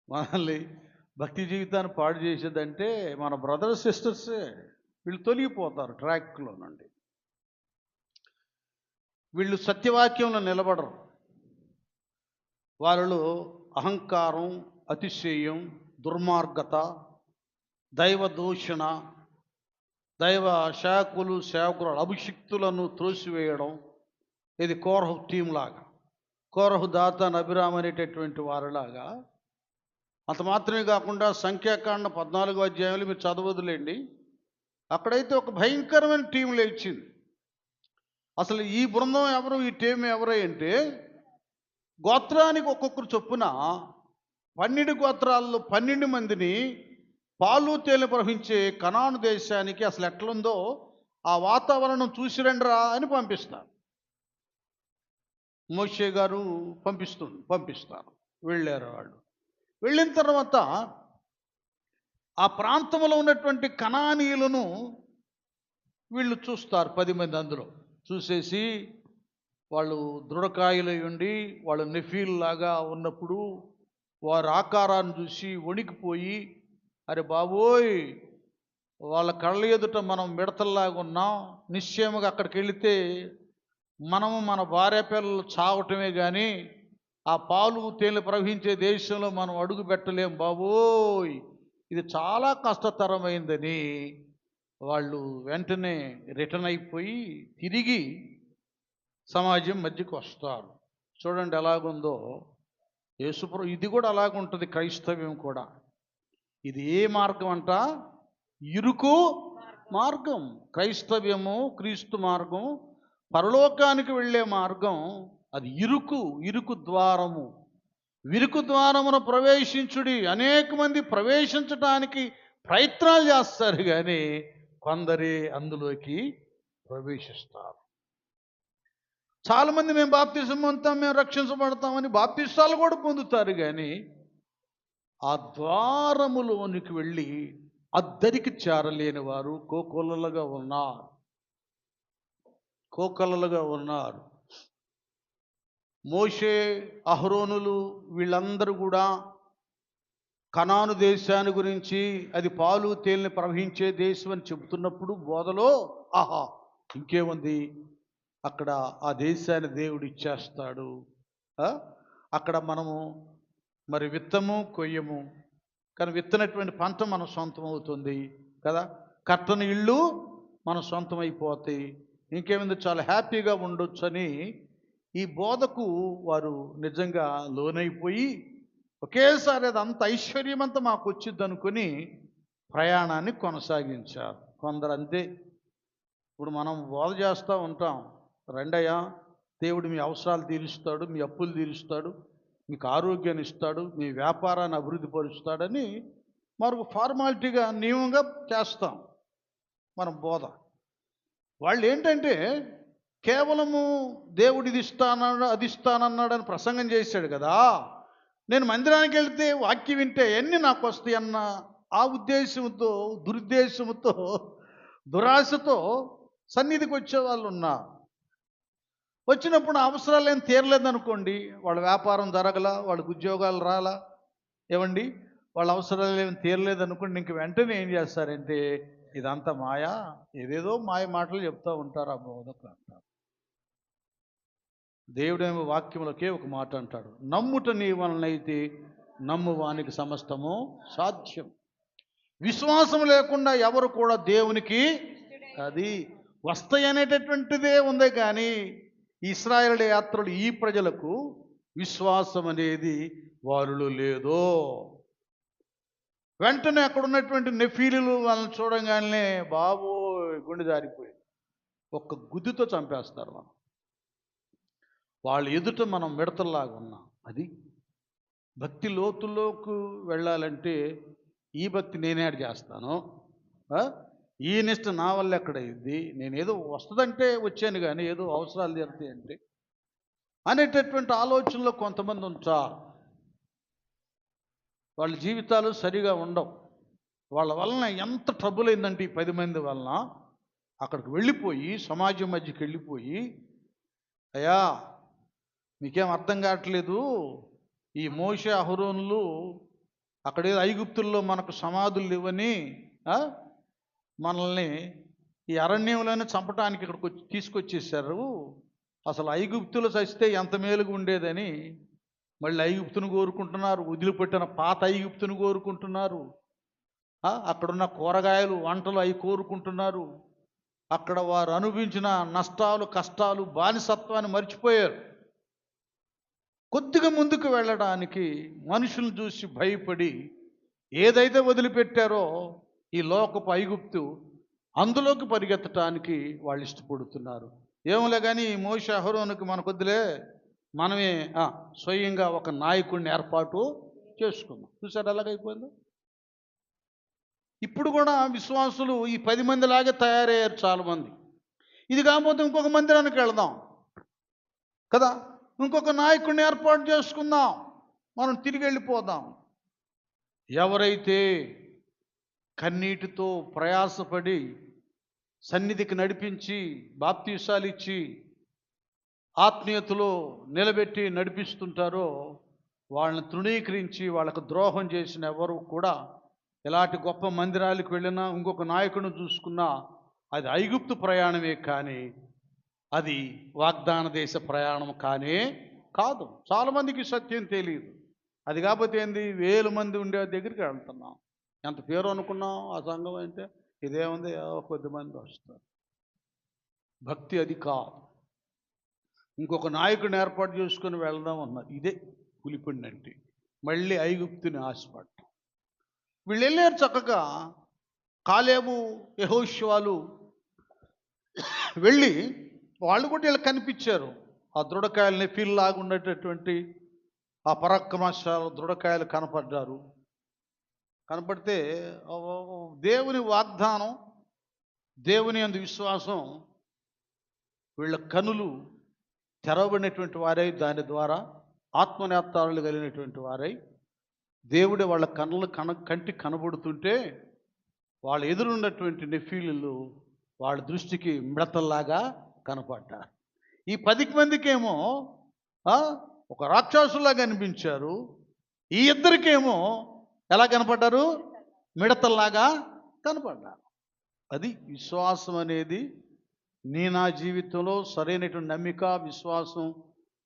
మనల్ని భక్తి జీవితాన్ని పాడు చేసేదంటే మన బ్రదర్స్ సిస్టర్సే. వీళ్ళు తొలగిపోతారు ట్రాక్లో నుండి. వీళ్ళు సత్యవాక్యంలో నిలబడరు. వాళ్ళలో అహంకారం, అతిశయం, దుర్మార్గత, దైవ దూషణ, దైవ సేవకుల అభిషిక్తులను త్రోసివేయడం. ఇది కోరహు టీం లాగా, కోరహు, దాతాన్, అభిరామ్ అనేటటువంటి వారిలాగా. అంత మాత్రమే కాకుండా సంఖ్యాకాండ 14వ అధ్యాయంలో మీరు చదవదులేండి, అక్కడైతే ఒక భయంకరమైన టీం లేచింది. అసలు ఈ బృందం ఎవరు, ఈ టీం ఎవరు అంటే గోత్రానికి ఒక్కొక్కరు చొప్పున 12 గోత్రాల్లో 12 మందిని పాలు తేనె ప్రవహించే కనాను దేశానికి అసలు ఎట్లుందో ఆ వాతావరణం చూసి రండిరా అని పంపిస్తారు. మోషే గారు పంపిస్తారు. వెళ్ళారు వాళ్ళు. వెళ్ళిన తర్వాత ఆ ప్రాంతంలో ఉన్నటువంటి కనానీయులను వీళ్ళు చూస్తారు. 10 మంది అందులో చూసేసి వాళ్ళు దృఢకాయలై ఉండి వాళ్ళు నెఫీల్లాగా ఉన్నప్పుడు వారి ఆకారాన్ని చూసి వణికిపోయి, అరే బాబోయ్, వాళ్ళ కళ్ళ ఎదుట మనం మిడతల్లాగా ఉన్నాం, నిశ్చయముగా అక్కడికి వెళితే మనము మన భార్య పిల్లలు చావటమే కానీ ఆ పాలు తేనె ప్రవహించే దేశంలో మనం అడుగు పెట్టలేం బాబోయ్, ఇది చాలా కష్టతరమైందని వాళ్ళు వెంటనే రిటర్న్ అయిపోయి తిరిగి సమాజం మధ్యకు వస్తారు. చూడండి ఎలాగుందో యేసుప్రభు. ఇది కూడా అలాగుంటుంది, క్రైస్తవ్యం కూడా. ఇది ఏ మార్గం అంట? ఇరుకు మార్గం. క్రైస్తవ్యము, క్రీస్తు మార్గం, పరలోకానికి వెళ్ళే మార్గం అది ఇరుకు ద్వారము. విరుకు ద్వారమును ప్రవేశించుడి. అనేక మంది ప్రవేశించడానికి ప్రయత్నాలు చేస్తారు కానీ కొందరే అందులోకి ప్రవేశిస్తారు. చాలామంది మేము బాప్తిసం పొందుతాం, మేము రక్షించబడతామని బాప్తిసాలు కూడా పొందుతారు కానీ ఆ ద్వారములోనికి వెళ్ళి అద్దరికి చేరలేని వారు కోకొల్లలుగా ఉన్నారు. మోషే, అహరోనులు వీళ్ళందరూ కూడా కనాను దేశాన్ని గురించి అది పాలు తేనె ప్రవహించే దేశం అని చెబుతున్నప్పుడు బోధలో ఆహా ఇంకేముంది, అక్కడ ఆ దేశాన్ని దేవుడు ఇచ్చేస్తాడు, అక్కడ మనము మరి విత్తము కొయ్యము, కానీ విత్తనటువంటి పంట మన సొంతం అవుతుంది కదా, కట్టని ఇళ్ళు మన సొంతం అయిపోతాయి, ఇంకేముంది చాలా హ్యాపీగా ఉండొచ్చు అని ఈ బోధకు వారు నిజంగా లోనైపోయి ఒకేసారి అదంత ఐశ్వర్యమంతా మాకు వచ్చింది అనుకుని ప్రయాణాన్ని కొనసాగించారు. కొందరు అంతే. ఇప్పుడు మనం బోధ చేస్తూ ఉంటాం, రండయ్యా దేవుడు మీ అవసరాలు తీరుస్తాడు, మీ అప్పులు తీరుస్తాడు, మీకు ఆరోగ్యాన్ని ఇస్తాడు, మీ వ్యాపారాన్ని అభివృద్ధి పరుస్తాడని మరొక ఫార్మాలిటీగా నియమంగా చేస్తాం మనం బోధ. వాళ్ళు ఏంటంటే కేవలము దేవుడు ఇది ఇస్తానన్నాడు అది ఇస్తానన్నాడని ప్రసంగం చేశాడు కదా, నేను మందిరానికి వెళితే వాక్యం వింటే అన్నీ నాకు వస్తాయి అన్న ఆ ఉద్దేశంతో, దురుద్దేశంతో, దురాశతో సన్నిధికి వచ్చేవాళ్ళు ఉన్నారు. వచ్చినప్పుడు అవసరాలు ఏం తీరలేదనుకోండి, వాళ్ళ వ్యాపారం జరగలా, వాళ్ళకి ఉద్యోగాలు రాలా, ఏమండి వాళ్ళ అవసరాలు ఏమి తీరలేదనుకోండి, ఇంక వెంటనే ఏం చేస్తారంటే ఇదంతా మాయా, ఏదేదో మాయ మాటలు చెప్తూ ఉంటారు ఆ బోధకులు అంటారు. దేవుడేమో వాక్యంలోకే ఒక మాట అంటాడు, నమ్ముట నీ వలనైతే నమ్ము వానికి సమస్తము సాధ్యం. విశ్వాసం లేకుండా ఎవరు కూడా దేవునికి అది వస్తాయి అనేటటువంటిదే ఉంది కానీ ఇశ్రాయేలు యాత్రలు ఈ ప్రజలకు విశ్వాసం అనేది వారిలో లేదో. వెంటనే అక్కడ ఉన్నటువంటి నెఫీలులు వాళ్ళని చూడంగానే బాబో గుండె జారిపోయి ఒక్క గుద్దుతో చంపేస్తారు. వాళ్ళ ఎదుట మనం మిడతల్లాగా ఉన్నాం. అది భక్తి లోతుల్లోకి వెళ్ళాలంటే ఈ భక్తి నేనేడు చేస్తాను, ఈ నిష్ట నా వల్ల ఎక్కడైంది, నేనేదో వస్తుందంటే వచ్చాను కానీ ఏదో అవసరాలు తీరుతాయి అంటే అనేటటువంటి ఆలోచనలో కొంతమంది ఉంటారు. వాళ్ళ జీవితాలు సరిగా ఉండవు. వాళ్ళ వలన ఎంత ట్రబుల్ అయిందంటే ఈ 10 మంది వలన అక్కడికి వెళ్ళిపోయి సమాజం మధ్యకి వెళ్ళిపోయి, అయ్యా మీకేం అర్థం కావట్లేదు, ఈ మోషే అహరోనులు అక్కడే ఐగుప్తుల్లో మనకు సమాధులు ఇవ్వని మనల్ని ఈ అరణ్యంలోనే చంపటానికి ఇక్కడికి తీసుకొచ్చేసారు, అసలు ఐగుప్తులు చస్తే ఎంత మేలుగా ఉండేదని మళ్ళీ ఐగుప్తును కోరుకుంటున్నారు, వదిలిపెట్టిన పాత ఐగుప్తును కోరుకుంటున్నారు, అక్కడున్న కూరగాయలు వంటలు అవి కోరుకుంటున్నారు, అక్కడ వారు అనుభవించిన నష్టాలు కష్టాలు బానిసత్వాన్ని మర్చిపోయారు. కొద్దిగా ముందుకు వెళ్ళడానికి మనుషులను చూసి భయపడి ఏదైతే వదిలిపెట్టారో ఈ లోకపు ఐగుప్తు అందులోకి పరిగెత్తడానికి వాళ్ళు ఇష్టపడుతున్నారు. ఏమోలే కానీ మోషే అహరోనుకి మనకొద్దులే, మనమే స్వయంగా ఒక నాయకుడిని ఏర్పాటు చేసుకున్నాం. చూసారు ఎలాగైపోయిందో. ఇప్పుడు కూడా విశ్వాసులు ఈ 10 మందిలాగే తయారయ్యారు చాలామంది. ఇది కాకపోతే ఇంకొక మందిరానికి వెళదాం కదా, ఇంకొక నాయకుడిని ఏర్పాటు చేసుకుందాం, మనం తిరిగి వెళ్ళిపోదాం. ఎవరైతే కన్నీటితో ప్రయాసపడి సన్నిధికి నడిపించి బాప్తీసాలు ఇచ్చి ఆత్మీయతలో నిలబెట్టి నడిపిస్తుంటారో వాళ్ళని తృణీకరించి వాళ్ళకు ద్రోహం చేసిన ఎవరు కూడా ఎలాంటి గొప్ప మందిరాలకు వెళ్ళినా ఇంకొక నాయకుడిని చూసుకున్నా అది ఐగుప్తు ప్రయాణమే కానీ అది వాగ్దాన దేశ ప్రయాణం కానే కాదు. చాలామందికి సత్యం తెలియదు. అది కాకపోతే ఏంది, 1000 మంది ఉండే దగ్గరికి వెళ్తున్నాం. ఎంత పేరు అనుకున్నాం ఆ సంఘం అంటే, ఇదేముంది కొద్దిమంది వస్తారు. భక్తి అది కాదు. ఇంకొక నాయకుడిని ఏర్పాటు చేసుకుని వెళ్దాం అన్నారు. ఇదే పులిపిండి అంటే, మళ్ళీ ఐగుప్తుని ఆశపడ్డం. వీళ్ళు వెళ్ళారు చక్కగా. కాలేబు యెహోషువలు వెళ్ళి వాళ్ళు కూడా వీళ్ళకి కనిపించారు. ఆ దృఢకాయలు నెఫీల్లాగా ఉండేటటువంటి ఆ పరాక్రమశాల దృఢకాయలు కనపడ్డారు. కనపడితే దేవుని వాగ్దానం, దేవుని యందు విశ్వాసం వీళ్ళ కనులు తెరవబడినటువంటి వారై, దాని ద్వారా ఆత్మనేత్రాలు కలిగినటువంటి వారై దేవుడే వాళ్ళ కన్నులు కంటి కనబడుతుంటే వాళ్ళ ఎదురున్నటువంటి నెఫీలు వాళ్ళ దృష్టికి మిడతల్లాగా కనపడ్డారు. ఈ 10 మందికేమో ఒక రాక్షసులా కనిపించారు. ఈ ఇద్దరికేమో ఎలా కనపడ్డారు? మిడతల్లాగా కనపడ్డారు. అది విశ్వాసం అనేది. నా జీవితంలో సరైనటువంటి నమ్మిక, విశ్వాసం,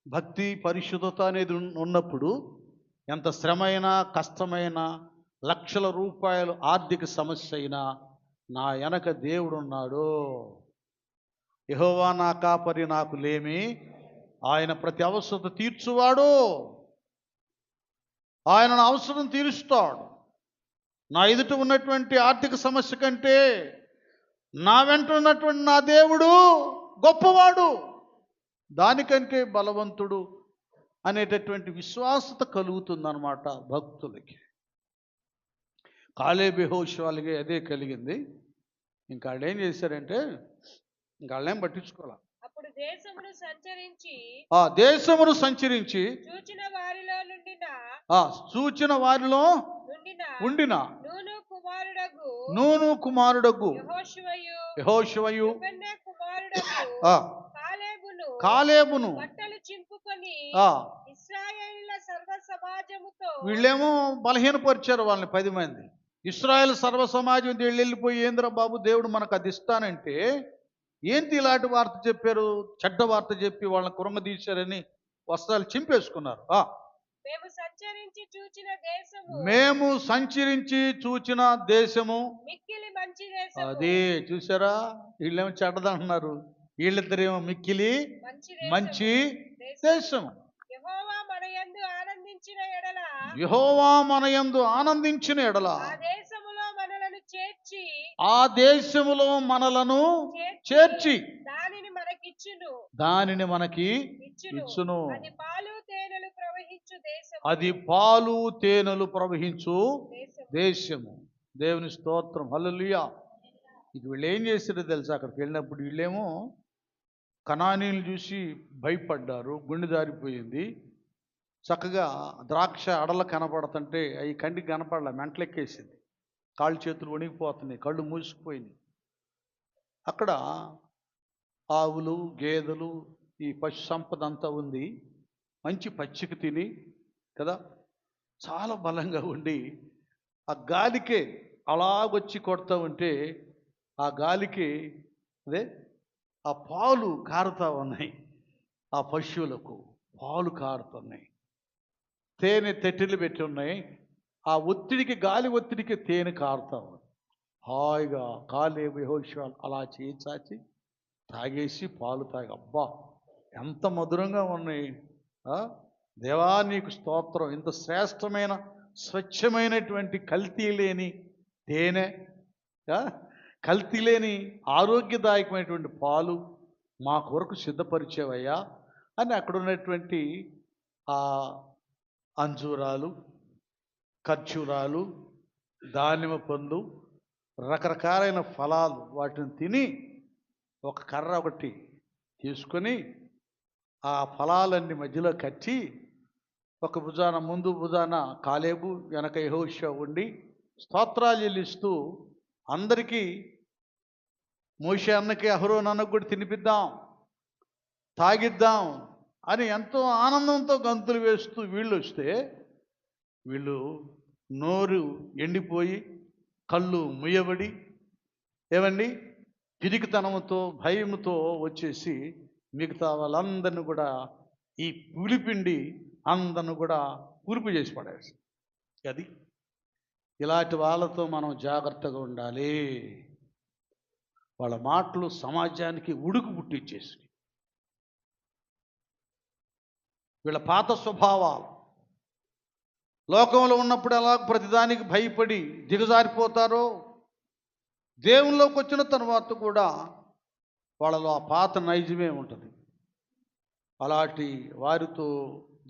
భక్తి, పరిశుద్ధత అనేది ఉన్నప్పుడు ఎంత శ్రమైనా, కష్టమైనా, లక్షల రూపాయలు ఆర్థిక సమస్య అయినా నా వెనక దేవుడు ఉన్నాడు. యెహోవా నా కాపరి, నాకు లేమి. ఆయన ప్రతి అవసరత తీర్చువాడు. ఆయన నా అవసరం తీరుస్తాడు. నా ఎదుట ఉన్నటువంటి ఆర్థిక సమస్య కంటే నా వెంట ఉన్నటువంటి నా దేవుడు గొప్పవాడు, దానికంటే బలవంతుడు అనేటటువంటి విశ్వాసత కలుగుతుందన్నమాట భక్తులకి. కాలేబు యెహోషువలకి అదే కలిగింది. ఇంకా వాళ్ళు ఏం చేశారంటే, ఇంకా వాళ్ళేం పట్టించుకోవాలి. అప్పుడు దేశమును సంచరించి చూచిన వారిలో ఉండిన నూను కుమారుడగు యెహోషువయు కాలేబును వీళ్ళేమో బలహీనపరిచారు వాళ్ళని 10 మంది. ఇశ్రాయేలు సర్వ సమాజం వెళ్ళిపోయి, ఏంద్రా బాబు దేవుడు మనకు అది ఇస్తానంటే ఏంటి ఇలాంటి వార్త చెప్పారు, చెడ్డ వార్త చెప్పి వాళ్ళని కురంగదీశారని వస్త్రాలు చింపేసుకున్నారు. మేము సంచరించి చూచిన దేశము అదే. చూసారా, వీళ్ళేమో చెడ్డదంటున్నారు, వీళ్ళిద్దరేమో మిక్కిలి మంచి దేశం. యెహోవా మన యందు ఆనందించిన ఎడల ఆ దేశములో మనలను చేర్చి దానిని మనకి ఇచ్చును. అది పాలు తేనెలు ప్రవహించు దేశము. దేవుని స్తోత్రం, హల్లెలూయా. ఇక వీళ్ళు ఏం చేశారో తెలుసా, అక్కడికి వెళ్ళినప్పుడు వీళ్ళేమో కనానీలు చూసి భయపడ్డారు, గుండె జారిపోయింది. చక్కగా ద్రాక్ష అడలు కనపడుతుంటే అవి కంటికి కనపడలే, మెంటలెక్కేసింది. కాళ్ళు చేతులు వణిగిపోతున్నాయి, కళ్ళు మూసుకుపోయినాయి. అక్కడ ఆవులు, గేదెలు, ఈ పశు సంపద అంతా ఉంది. మంచి పచ్చిక తిని కదా, చాలా బలంగా ఉండి ఆ గాలికే అలాగొచ్చి కొడతా ఉంటే ఆ గాలికి అదే ఆ పాలు కారుతా ఉన్నాయి. ఆ పశువులకు పాలు కారుతున్నాయి, తేనె తెట్టెలు పెట్టి ఉన్నాయి. ఆ ఒత్తిడికి, గాలి ఒత్తిడికి తేనె కారుతా ఉంది. హాయిగా కాలేబు యెహోషువలు అలా చేయి చాచి తాగేసి పాలు తాగి, అబ్బా ఎంత మధురంగా ఉన్నాయి. దేవా నీకు స్తోత్రం, ఇంత శ్రేష్టమైన స్వచ్ఛమైనటువంటి కల్తీ లేని తేనె, కల్తీ లేని ఆరోగ్యదాయకమైనటువంటి పాలు మా కొరకు సిద్ధపరిచేవయ్యా, అని అక్కడ ఉన్నటువంటి ఆ అంజూరాలు, ఖర్జూరాలు, దానిమ్మ పండ్లు, రకరకాలైన ఫలాలు వాటిని తిని ఒక కర్ర ఒకటి తీసుకొని ఆ ఫలాలన్నీ మధ్యలో కట్టి ఒక భుజాన ముందు భుజాన కాలేబు వెనక యెహోషువ ఉండి స్తోత్రాలు చెల్లిస్తూ అందరికీ మోషే అన్నకి అహరోను అన్నకు కూడా తినిపిద్దాం, తాగిద్దాం అని ఎంతో ఆనందంతో గంతులు వేస్తూ వీళ్ళు వస్తే వీళ్ళు నోరు ఎండిపోయి కళ్ళు ముయ్యబడి ఏమండి పిరికితనంతో భయంతో వచ్చేసి మిగతా వాళ్ళందరినీ కూడా ఈ పులిపిండి అందరిని కూడా పులుపు చేసి పడేసి. అది ఇలాంటి వాళ్ళతో మనం జాగ్రత్తగా ఉండాలి. వాళ్ళ మాటలు సమాజానికి ఉడుకు పుట్టించేసి వీళ్ళ పాత స్వభావాలు లోకంలో ఉన్నప్పుడు ఎలా ప్రతిదానికి భయపడి దిగజారిపోతారో దేవునిలోకి వచ్చిన తర్వాత కూడా వాళ్ళలో ఆ పాత నైజమే ఉంటుంది. అలాంటి వారితో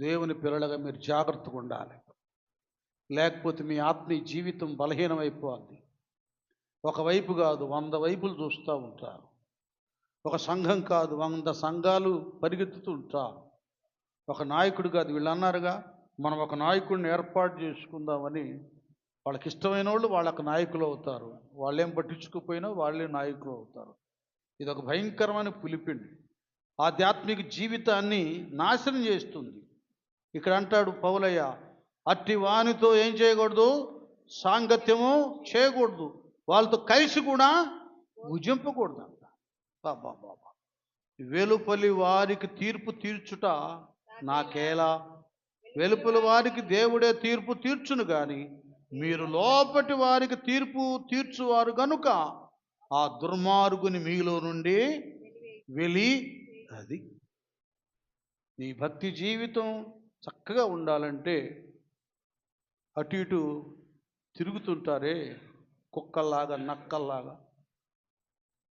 దేవుని పిల్లలుగా మీరు జాగ్రత్తగా ఉండాలి. లేకపోతే మీ ఆత్మీయ జీవితం బలహీనమైపోద్ది. ఒకవైపు కాదు 100 వైపులు చూస్తూ ఉంటారు. ఒక సంఘం కాదు 100 సంఘాలు పరిగెత్తుతూ ఉంటారు. ఒక నాయకుడు కాదు, వీళ్ళు అన్నారుగా మనం ఒక నాయకుడిని ఏర్పాటు చేసుకుందామని. వాళ్ళకి ఇష్టమైన వాళ్ళు వాళ్ళకి నాయకులు అవుతారు, వాళ్ళేం పట్టించుకోకపోయినా వాళ్ళే నాయకులు అవుతారు. ఇది ఒక భయంకరమైన పులిపిండి, ఆధ్యాత్మిక జీవితాన్ని నాశనం చేస్తుంది. ఇక్కడ అంటాడు పౌలయ్య, అట్టి వానితో ఏం చేయకూడదు, సాంగత్యము చేయకూడదు, వాళ్ళతో కలిసి కూడా భుజింపకూడదు అంట. బాబా బాబా, వెలుపలి వారికి తీర్పు తీర్చుట నాకేలా, వెలుపలి వారికి దేవుడే తీర్పు తీర్చును కానీ మీరు లోపటి వారికి తీర్పు తీర్చువారు గనుక ఆ దుర్మార్గుని మీలో నుండి వెలి. అది నీ భక్తి జీవితం చక్కగా ఉండాలంటే అటు ఇటు తిరుగుతుంటారే కుక్కల్లాగా నక్కల్లాగా,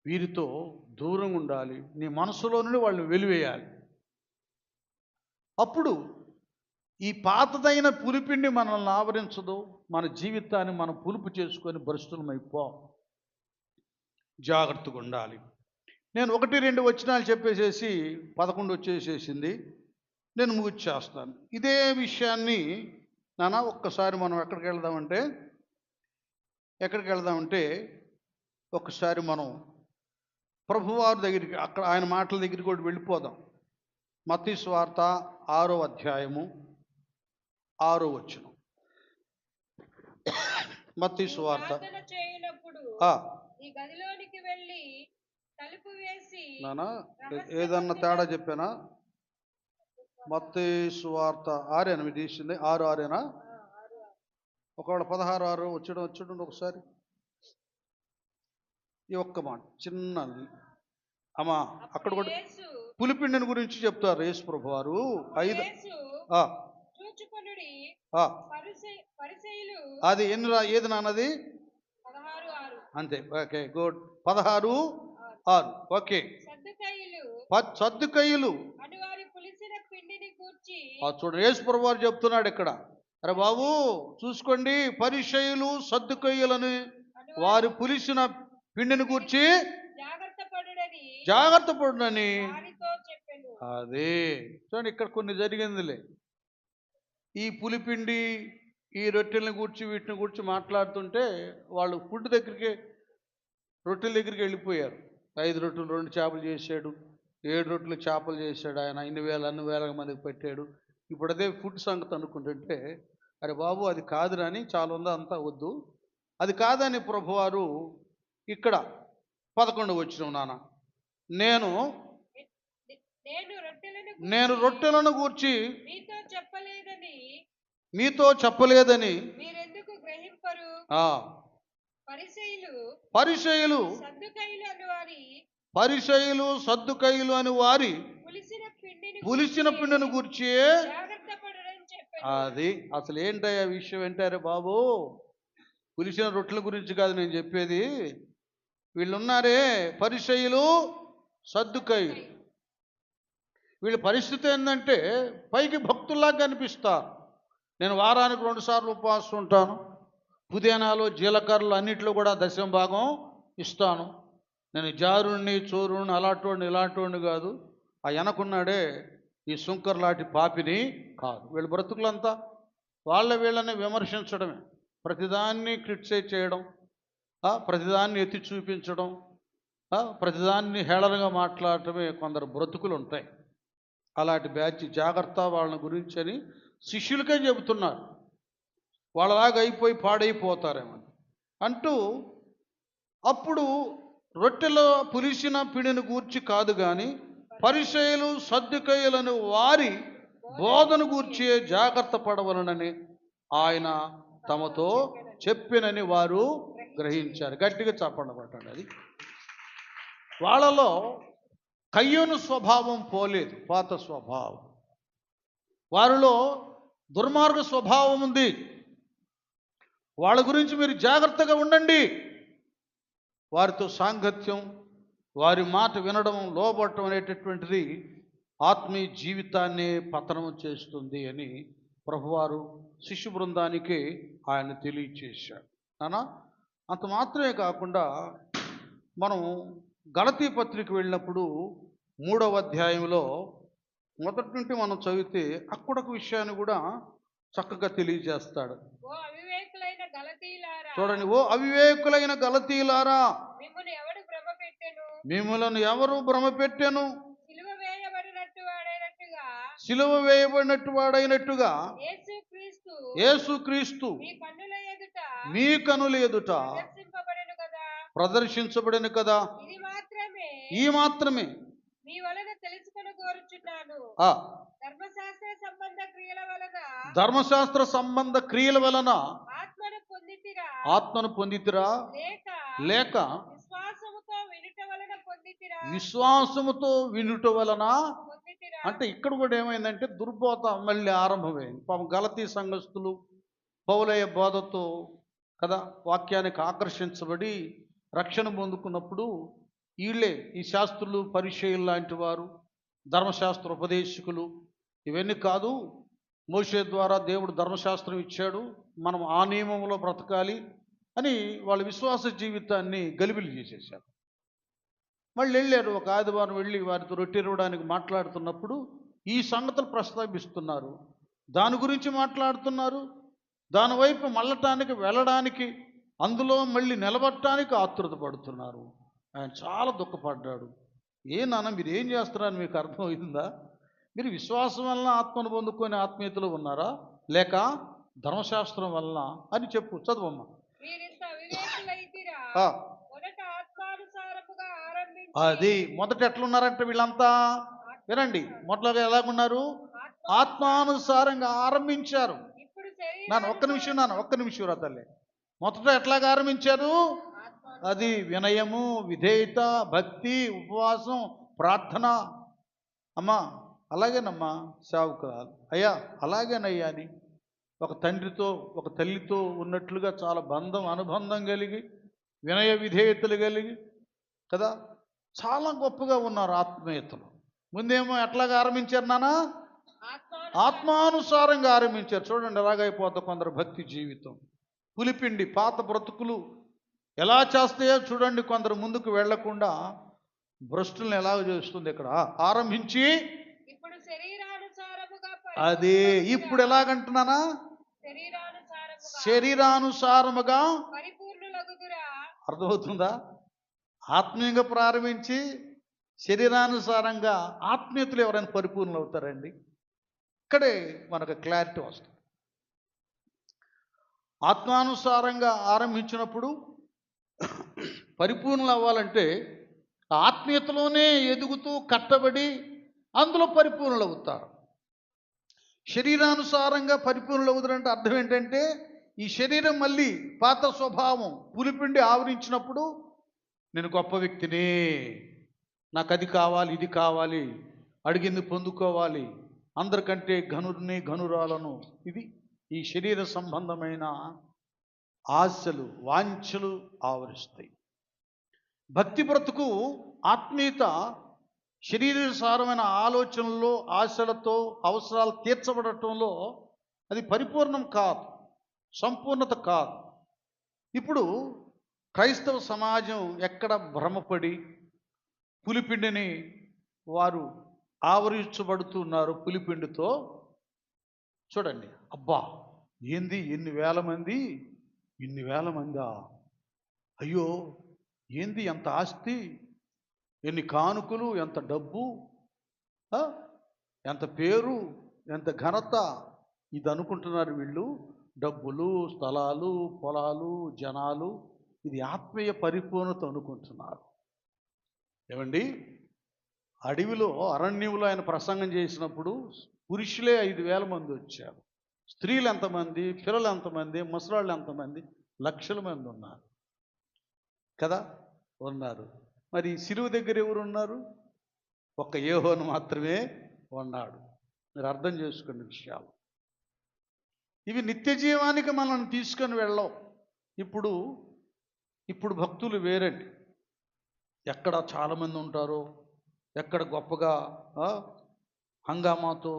వీరితో దూరంగా ఉండాలి. నీ మనసులో నుండి వాళ్ళని వెలివేయాలి. అప్పుడు ఈ పాతదైన పులిపిండి మనల్ని ఆవరించదు. మన జీవితాన్ని మనం పులుపు చేసుకొని భ్రష్టులమైపో. జాగ్రత్తగా ఉండాలి. నేను 1-2 వచనాలు చెప్పేసేసి 11 వచ్చేసేసింది, నేను ముగిచ్చేస్తాను. ఇదే విషయాన్ని నాన్న ఒక్కసారి మనం ఎక్కడికి వెళ్దామంటే ఒక్కసారి మనం ప్రభువారి దగ్గరికి, అక్కడ ఆయన మాటల దగ్గరికి కూడా వెళ్ళిపోదాం. మత్తయి సువార్త 6వ అధ్యాయము 6వ వచనం. మత్తయి సువార్త నానా ఏదన్నా తేడా చెప్పానా? మత్తయి సువార్త 6 తీసింది, 6:6 ఒకవేళ 16:6 వచ్చాడు ఒకసారి. ఈ ఒక్క మాట చిన్నది అమ్మా, అక్కడ కూడా పులిపిండిని గురించి చెప్తారు యేసు ప్రభు వారు. 5 అది ఏది నాన్నది? అంతే, ఓకే గుడ్. 16:6 ఓకే. సద్దుకయ్యులు చూడండి, యేసు ప్రభు వారు చెప్తున్నాడు ఇక్కడ. అరే బాబు చూసుకోండి, పరిసయ్యులు సద్దుకయ్యులని వారి పులిసిన పిండిని కూర్చి జాగ్రత్త పడునని. అదే చూడండి, ఇక్కడ కొన్ని జరిగిందిలే. ఈ పులిపిండి ఈ రొట్టెలను కూర్చి వీటిని కూర్చి మాట్లాడుతుంటే వాళ్ళు ఫుడ్ దగ్గరికి, రొట్టెల దగ్గరికి వెళ్ళిపోయారు. 5 రొట్టెలు 2 చేపలు చేశాడు, 7 రొట్టెలు చేపలు చేశాడు ఆయన, అన్ని వేల మందికి పెట్టాడు. ఇప్పుడు అదే ఫుడ్ సంగతి అనుకుంటుంటే, అరే బాబు అది కాదురని, చాలా ఉందా అంతా వద్దు, అది కాదని ప్రభువారు ఇక్కడ 11 వచనం నాన్న, నేను రొట్టెలను గూర్చి మీతో చెప్పలేదని పరిసయ్యులు సద్దుకయ్యులు అని వారి పులిసిన పిండిని గూర్చి. అది అసలు ఏంటయ్యా విషయం ఏంటారే బాబు, పులిసిన రొట్టెల గురించి కాదు నేను చెప్పేది. వీళ్ళున్నారే పరిసయ్యులు సద్దుకయ్యులు, వీళ్ళ పరిస్థితి ఏంటంటే పైకి భక్తుల్లాగా కనిపిస్తారు. నేను వారానికి 2 సార్లు ఉపవాసం ఉంటాను, పుదీనాలు జీలకర్రలు అన్నిట్లో కూడా దశమ భాగం ఇస్తాను, నేను జారుణ్ణి చోరుణ్ణి అలాంటి ఇలాంటి కాదు, ఆ వెనకున్నాడే ఈ సుంకర్లాంటి పాపిని కాదు. వీళ్ళ బ్రతుకులంతా వీళ్ళని విమర్శించడమే, ప్రతిదాన్ని క్రిటిసైజ్ చేయడం, ప్రతిదాన్ని ఎత్తి చూపించడం, ప్రతిదాన్ని హేళనగా మాట్లాడటమే కొందరు బ్రతుకులు ఉంటాయి. అలాంటి బ్యాచ్ జాగ్రత్త వాళ్ళని గురించి అని శిష్యులకే చెబుతున్నారు. వాళ్ళలాగా అయిపోయి పాడైపోతారేమో అంటూ. అప్పుడు రొట్టెలో పులిసిన పిండిని గూర్చి కాదు కానీ పరిసయ్యులు సద్దుకయ్యులను వారి బోధన గూర్చి జాగ్రత్త పడవలనని ఆయన తమతో చెప్పినని వారు గ్రహించారు. గట్టిగా చెప్పండి పట్టండి. అది వాళ్ళలో కయ్యూను స్వభావం పోలేదు, పాత స్వభావం. వారిలో దుర్మార్గ స్వభావం ఉంది. వాళ్ళ గురించి మీరు జాగ్రత్తగా ఉండండి. వారితో సాంగత్యం, వారి మాట వినడం, లోబడటం అనేటటువంటిది ఆత్మీయ జీవితాన్ని పతనం చేస్తుంది అని ప్రభువారు శిష్యు బృందానికి ఆయన తెలియచేశాడు. నానా అంత మాత్రమే కాకుండా మనం గలతీ పత్రిక వెళ్ళినప్పుడు 3వ అధ్యాయంలో మొదటి నుండి మనం చదివితే అక్కడొక విషయాన్ని కూడా చక్కగా తెలియజేస్తాడు. చూడండి, ఓ అవివేకులైన గలతీలారా, మిమ్మల్ని ఎవరు భ్రమ పెట్టెను? సిలువ వేయబడినట్టు వాడైనట్టుగా యేసుక్రీస్తు మీ కనుల ఎదుట ప్రదర్శించబడిన కదా. ఈ మాత్రమే ధర్మశాస్త్ర సంబంధ క్రియల వలన ఆత్మను పొందితిరా, లేక విశ్వాసముతో వినుట వలన? అంటే ఇక్కడ కూడా ఏమైందంటే దుర్బోధ మళ్ళీ ఆరంభమైంది. పాపం గలతీ సంఘస్థులు పౌలయ్య బోధతో కదా వాక్యానికి ఆకర్షించబడి రక్షణ పొందుకున్నప్పుడు వీళ్ళే ఈ శాస్త్రులు పరిచయులు లాంటి వారు, ధర్మశాస్త్ర ఉపదేశకులు, ఇవన్నీ కాదు, మోషే ద్వారా దేవుడు ధర్మశాస్త్రం ఇచ్చాడు, మనం ఆ నియమంలో బ్రతకాలి అని వాళ్ళ విశ్వాస జీవితాన్ని గలిబిలి చేసేసారు. మళ్ళీ వెళ్ళారు, ఒక ఆదివారం వెళ్ళి వారితో రొట్టె ఇవ్వడానికి మాట్లాడుతున్నప్పుడు ఈ సంగతులు ప్రస్తావిస్తున్నారు, దాని గురించి మాట్లాడుతున్నారు, దానివైపు మళ్ళటానికి వెళ్ళడానికి, అందులో మళ్ళీ నిలబడటానికి ఆతృత పడుతున్నారు. ఆయన చాలా దుఃఖపడ్డాడు. నాన్న మీరు ఏం చేస్తున్నారని మీకు అర్థమవుతుందా? మీరు విశ్వాసం వలన ఆత్మను పొందుకొని ఆత్మీయతలో ఉన్నారా, లేక ధర్మశాస్త్రం వలన అని చెప్పు. చదువమ్మా. అది మొదట ఎట్లున్నారంటే వీళ్ళంతా వినండి, మొదలుగా ఎలాగున్నారు? ఆత్మానుసారంగా ఆరంభించారు. ఒక్క నిమిషం రా తల్లి. మొదట ఎట్లాగా ఆరంభించారు? అది వినయము, విధేయత, భక్తి, ఉపవాసం, ప్రార్థన. అమ్మా అలాగేనమ్మా సేవకురాలు, అయ్యా అలాగేనయ్యా అని ఒక తండ్రితో ఒక తల్లితో ఉన్నట్లుగా చాలా అనుబంధం కలిగి, వినయ విధేయతలు కలిగి కదా చాలా గొప్పగా ఉన్నారు ఆత్మీయతలు. ముందేమో ఎట్లాగా ఆరంభించారు నాన్న? ఆత్మానుసారంగా ఆరంభించారు. చూడండి ఎలాగైపోతా కొందరు భక్తి జీవితం. పులిపిండి పాత బ్రతుకులు ఎలా చేస్తాయో చూడండి. కొందరు ముందుకు వెళ్లకుండా భ్రష్టులను ఎలా చేస్తుంది ఇక్కడ ఆరంభించి. అదే ఇప్పుడు ఎలాగంటున్నానా? శరీరానుసారముగా. అర్థమవుతుందా? ఆత్మీయంగా ప్రారంభించి శరీరానుసారంగా ఆత్మీయతలు ఎవరైనా పరిపూర్ణలు అవుతారండి? ఇక్కడే మనకు క్లారిటీ వస్తుంది. ఆత్మానుసారంగా ఆరంభించినప్పుడు పరిపూర్ణలు అవ్వాలంటే ఆత్మీయతలోనే ఎదుగుతూ కట్టబడి అందులో పరిపూర్ణలు అవుతారు. శరీరానుసారంగా పరిపూర్ణలు అవుతారంటే అర్థం ఏంటంటే ఈ శరీరం మళ్ళీ పాత స్వభావం పులిపిండి ఆవరించినప్పుడు నేను గొప్ప వ్యక్తిని, నాకు అది కావాలి ఇది కావాలి, అడిగింది పొందుకోవాలి, అందరికంటే ఘనుడిని ఘనురాలను, ఇది ఈ శరీర సంబంధమైన ఆశలు వాంఛలు ఆవరిస్తాయి. భక్తి బ్రతుకు ఆత్మీయత శరీరానుసారమైన ఆలోచనల్లో, ఆశలతో అవసరాలు తీర్చబడటంలో అది పరిపూర్ణం కాదు, సంపూర్ణత కాదు. ఇప్పుడు క్రైస్తవ సమాజం ఎక్కడ భ్రమపడి పులిపిండిని వారు ఆవరించబడుతున్నారు పులిపిండితో. చూడండి, అబ్బా ఏంది ఎన్ని వేల మంది, ఇన్ని వేల మందా, అయ్యో ఏంది ఎంత ఆస్తి, ఎన్ని కానుకలు, ఎంత డబ్బు, ఆ? ఎంత పేరు, ఎంత ఘనత, ఇది అనుకుంటున్నారు వీళ్ళు. డబ్బులు, స్థలాలు, పొలాలు, జనాలు, ఇది ఆత్మీయ పరిపూర్ణత అనుకుంటున్నారు. ఏమండి, అడవిలో అరణ్యంలో ఆయన ప్రసంగం చేసినప్పుడు పురుషులే 5,000 మంది వచ్చారు. స్త్రీలు ఎంతమంది, పిల్లలు ఎంతమంది, ముసలాళ్ళు ఎంతమంది, లక్షల మంది ఉన్నారు కదా, ఉన్నారు. మరి సిలువ దగ్గర ఎవరు ఉన్నారు? ఒక్క యోహోను మాత్రమే ఉన్నాడు. మీరు అర్థం చేసుకున్న విషయాలు ఇవి. నిత్య జీవానికి మనల్ని తీసుకొని వెళ్ళం. ఇప్పుడు భక్తులు వేరండి. ఎక్కడ చాలామంది ఉంటారో, ఎక్కడ గొప్పగా హంగామాతో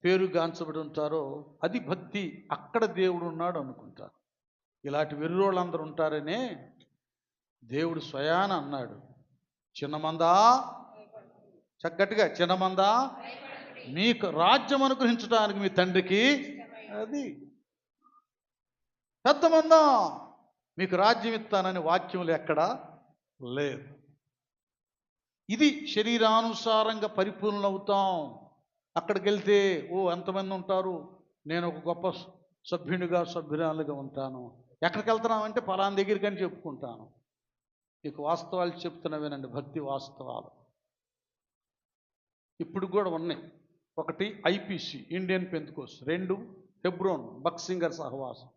పేరుగాంచబడి ఉంటారో అది భక్తి, అక్కడ దేవుడు ఉన్నాడు అనుకుంటారు. ఇలాంటి వెర్రోళ్ళందరూ ఉంటారనే దేవుడు స్వయాన అన్నాడు, చిన్నమందా, చక్కటిగా చిన్నమందా, మీకు రాజ్యం అనుగ్రహించడానికి మీ తండ్రికి అది, పెద్ద మందా మీకు రాజ్యం ఇస్తానని వాక్యములు ఎక్కడా లేదు. ఇది శరీరానుసారంగా పరిపూర్ణమవుతాం. అక్కడికి వెళ్తే ఎంతమంది ఉంటారు, నేను ఒక గొప్ప సభ్యురాలుగా ఉంటాను. ఎక్కడికి వెళ్తున్నామంటే ఫలానా దగ్గరికి అని చెప్పుకుంటాను. మీకు వాస్తవాలు చెప్తున్నవేనండి, భక్తి వాస్తవాలు ఇప్పుడు కూడా ఉన్నాయి. ఒకటి ఐపీసీ, ఇండియన్ పెంతెకోస్తు. 2 హెబ్రోన్, బక్సింగర్ సహవాసం.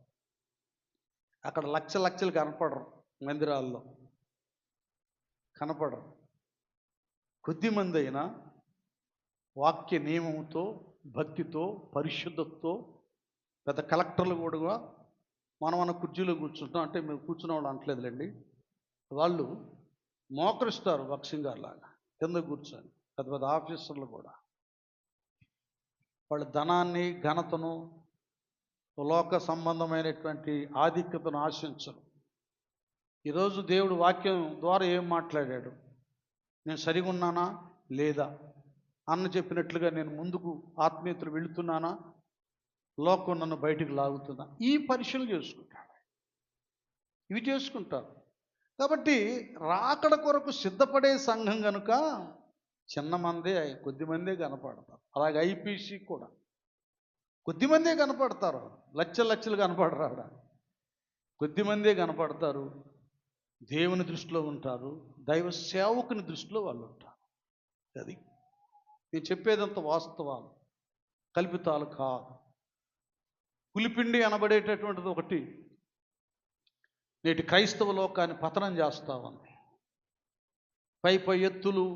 అక్కడ లక్షలు కనపడరు, మందిరాల్లో కనపడరు. కొద్దిమంది అయినా వాక్య నియమంతో, భక్తితో, పరిశుద్ధతతో, పెద్ద కలెక్టర్లు కూడా మన కుర్చీలో కూర్చుంటాం. అంటే మేము కూర్చున్న వాళ్ళు అంటలేదులేండి, వాళ్ళు మోకరిస్తారు బక్సింగర్ లాగా కింద కూర్చొని. పెద్ద పెద్ద ఆఫీసర్లు కూడా వాళ్ళ ధనాన్ని, ఘనతను, లోక సంబంధమైనటువంటి ఆధిక్యతను ఆశించరు. ఈరోజు దేవుడు వాక్యం ద్వారా ఏం మాట్లాడాడు? నేను సరిగా ఉన్నానా లేదా అన్న చెప్పినట్లుగా నేను ముందుకు ఆత్మీయతలు వెళుతున్నానా, లోకం నన్ను బయటికి లాగుతున్నా, ఈ పరిశీలన చేసుకుంటాడు. ఇవి చేసుకుంటారు. కాబట్టి రాకడ కొరకు సిద్ధపడే సంఘం కనుక చిన్నమందే, కొద్దిమందే కనపడతారు. అలాగే ఐపీసీ కూడా కొద్దిమందే కనపడతారు, లక్షలు కనపడరు. ఆడ కొద్దిమందే కనపడతారు. దేవుని దృష్టిలో ఉంటారు, దైవ సేవకుని దృష్టిలో వాళ్ళు ఉంటారు. అది నేను చెప్పేదంత వాస్తవాలు, కల్పితాలు కాదు. పులిపిండి అనబడేటటువంటిది ఒకటి నేటి క్రైస్తవ లోకాన్ని పతనం చేస్తా ఉంది. పై ఎత్తులు,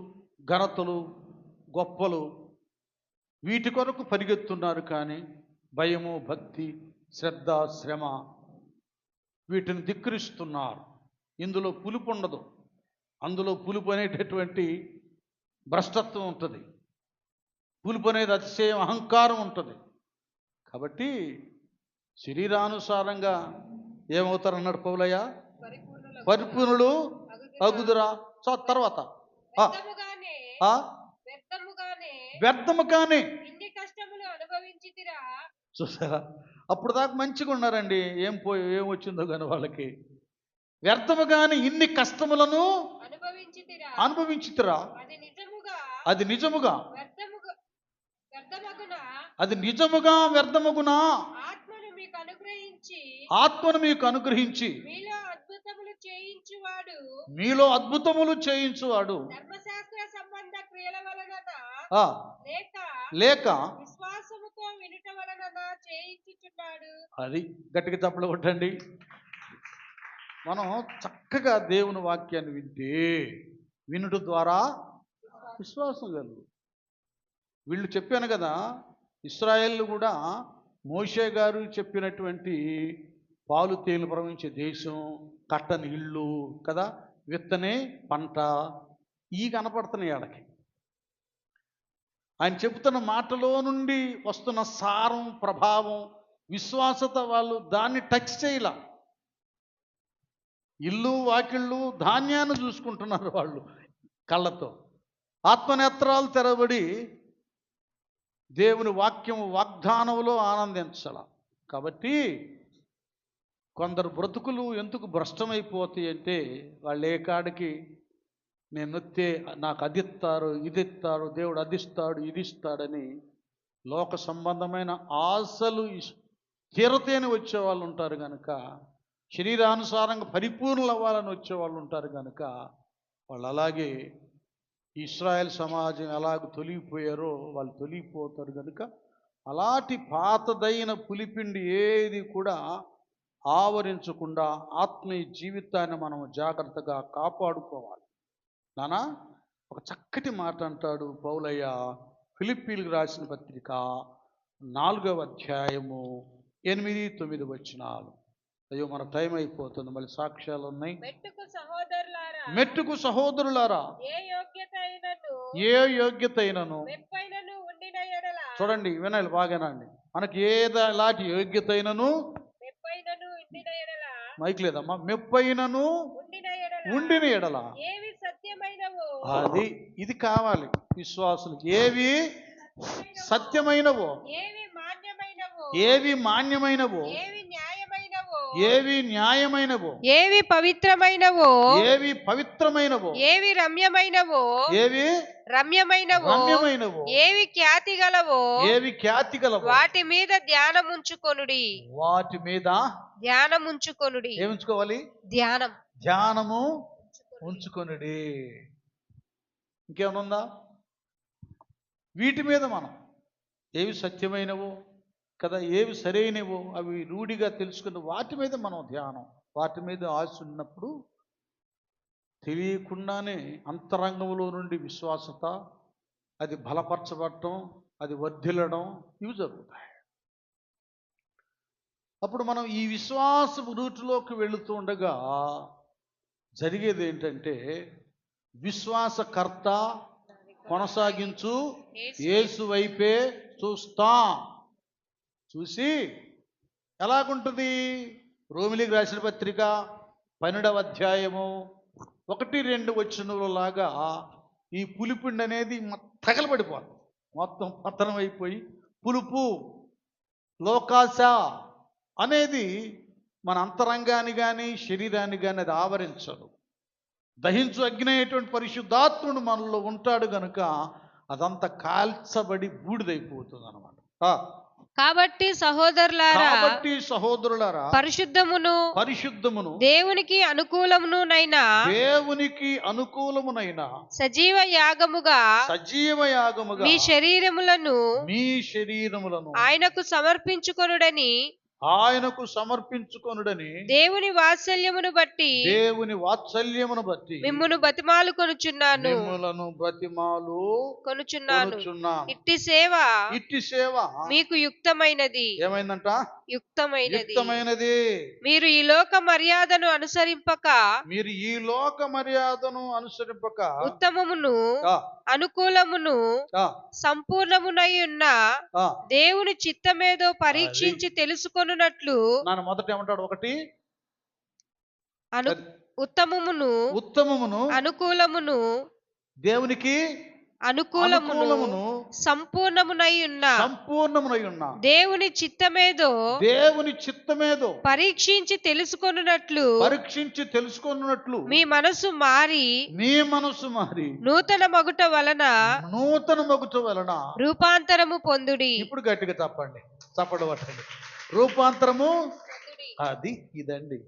ఘనతలు, గొప్పలు, వీటి కొరకు పరిగెత్తున్నారు. కానీ భయము, భక్తి, శ్రద్ధ, శ్రమ వీటిని ధిక్కరిస్తున్నారు. ఇందులో పులుపు ఉండదు. అందులో పులుపు అనేటటువంటి భ్రష్టత్వం ఉంటుంది. పులుపు అనేది అతిశయం, అహంకారం ఉంటుంది. కాబట్టి శరీరానుసారంగా ఏమవుతారన్నాడు పౌలయ్య? పరిపూర్ణులు అగుదురా. తర్వాత వ్యర్థము కానీ చూసారా, అప్పుడు దాకా మంచిగా ఉన్నారండి, ఏం వచ్చిందో కానీ వాళ్ళకి. వ్యర్థము కానీ ఇన్ని కష్టములను అనుభవించితిరా, అది నిజముగా వ్యర్థమగునా, ఆత్మను మీకు అనుగ్రహించి మీలో అద్భుతములు చేయించువాడు లేక అది. గట్టిగా చప్పలు కొట్టండి. మనం చక్కగా దేవుని వాక్యాన్ని వింటే వినుట ద్వారా విశ్వాసం కలుగు. వీళ్ళు చెప్పాను కదా, ఇశ్రాయేలు కూడా మోషే గారు చెప్పినటువంటి పాలు తేలు ప్రవహించే దేశం, కట్టని ఇళ్ళు కదా, విత్తనే పంట, ఈ కనపడుతున్నాయి వాళ్ళకి. ఆయన చెబుతున్న మాటలో నుండి వస్తున్న సారం, ప్రభావం, విశ్వాసత వాళ్ళు దాన్ని టచ్ చేయలా. ఇల్లు వాకిళ్ళు ధాన్యాన్ని చూసుకుంటున్నారు వాళ్ళు కళ్ళతో. ఆత్మనేత్రాలు తెరబడి దేవుని వాక్యం వాగ్దానంలో ఆనందించాల. కాబట్టి కొందరు బ్రతుకులు ఎందుకు భ్రష్టమైపోతాయి అంటే, వాళ్ళు ఏ కాడికి నేను నొత్తే నాకు అది ఇస్తారు, ఇది ఇస్తారు, దేవుడు అది ఇస్తాడు, ఇది ఇస్తాడని లోక సంబంధమైన ఆశలు తీరతేని వచ్చేవాళ్ళు ఉంటారు కనుక, శరీరానుసారంగా పరిపూర్ణలు అవ్వాలని వచ్చేవాళ్ళు ఉంటారు కనుక, వాళ్ళు అలాగే ఇశ్రాయేల్ సమాజం ఎలాగ తొలగిపోయారో వాళ్ళు తొలగిపోతారు కనుక, అలాంటి పాతదైన పులిపిండి ఏది కూడా ఆవరించకుండా ఆత్మీయ జీవితాన్ని మనం జాగ్రత్తగా కాపాడుకోవాలి. నానా ఒక చక్కటి మాట అంటాడు పౌలయ్య ఫిలిప్పీలకు రాసిన పత్రిక 4వ అధ్యాయము 8-9 వచనాలు. అయ్యో మన టైం అయిపోతుంది, మళ్ళీ సాక్ష్యాలు ఉన్నాయి. మెట్టుకు సహోదరులారా ఏ యోగ్యత అయినను చూడండి, వినాలి బాగానండి. మనకి ఎలాంటి యోగ్యత అయినను మైక్ లేదమ్మా, మెప్పైనను ఉండిన ఎడల అది ఇది కావాలి విశ్వాసులు. ఏవి సత్యమైనవో, ఏవి మాన్యమైనవో, ఏవి న్యాయమైనవో, ఏవి పవిత్రమైనవో, ఏవి పవిత్రమైనవో, ఏవి రమ్యమైనవో, ఏవి రమ్యమైనవో, ఏవి ఖ్యాతి గలవో, ఏవి ఖ్యాతి గలవో, వాటి మీద ధ్యానముంచుకొనుడి. వాటి మీద ధ్యానముంచుకొనుడి. ఏముంచుకోవాలి? ధ్యానము ఉంచుకొనుడి. ఇంకేమైనా ఉందా? వీటి మీద మనం ఏవి సత్యమైనవో కదా, ఏవి సరైనవో అవి రూఢిగా తెలుసుకున్న వాటి మీద మనం ధ్యానం, వాటి మీద ఆశ ఉన్నప్పుడు తెలియకుండానే అంతరంగంలో నుండి విశ్వాసత అది బలపరచబడటం, అది వర్ధిల్లడం, ఇవి జరుగుతాయి. అప్పుడు మనం ఈ విశ్వాస రూటులోకి వెళుతూ ఉండగా జరిగేది ఏంటంటే, విశ్వాసకర్త కొనసాగించు యేసు వైపే చూస్తాం. చూసి ఎలాగుంటుంది? రోమిలికి రాసిన పత్రిక 12వ అధ్యాయము 1-2 వచనాలలాగా ఈ పులిపిండి అనేది తగలబడిపోతుంది, మొత్తం పతనం అయిపోయి పులుపు, లోకాశ అనేది మన అంతరంగాన్ని కానీ శరీరాన్ని కానీ అది ఆవరించదు. దహించు అగ్ని అయ్యేటువంటి పరిశుద్ధాత్ముడు మనలో ఉంటాడు కనుక అదంతా కాల్చబడి బూడిదైపోతుంది అనమాట. కాబట్టి సహోదరులారా పరిశుద్ధమును దేవునికి అనుకూలమునైన సజీవ యాగముగా మీ శరీరములను ఆయనకు సమర్పించుకొనుడని దేవుని వాత్సల్యమును బట్టి మిమ్మును బతిమాలుకొనుచున్నాను. ఇట్టి సేవ మీకు యుక్తమైనది. ఏమైందంట? యుక్తమైనది. మీరు ఈ లోక మర్యాదను అనుసరింపక ఉత్తమమును అనుకూలమును సంపూర్ణమునై ఉన్న దేవుని చిత్తమేదో పరీక్షించి తెలుసుకొనున్నట్లు. మొదట ఏమంటాడు? ఒకటి ఉత్తమమును అనుకూలమును దేవునికి అనుకూలమును సంపూర్ణమునై ఉన్న దేవుని చిత్తమేదో పరీక్షించి తెలుసుకొనున్నట్లు మీ మనసు మారి నూతన మగుట వలన రూపాంతరము పొందుడి. ఇప్పుడు గట్టిగా చప్పడు పట్టండి. రూపాంతరము అది ఇదండి.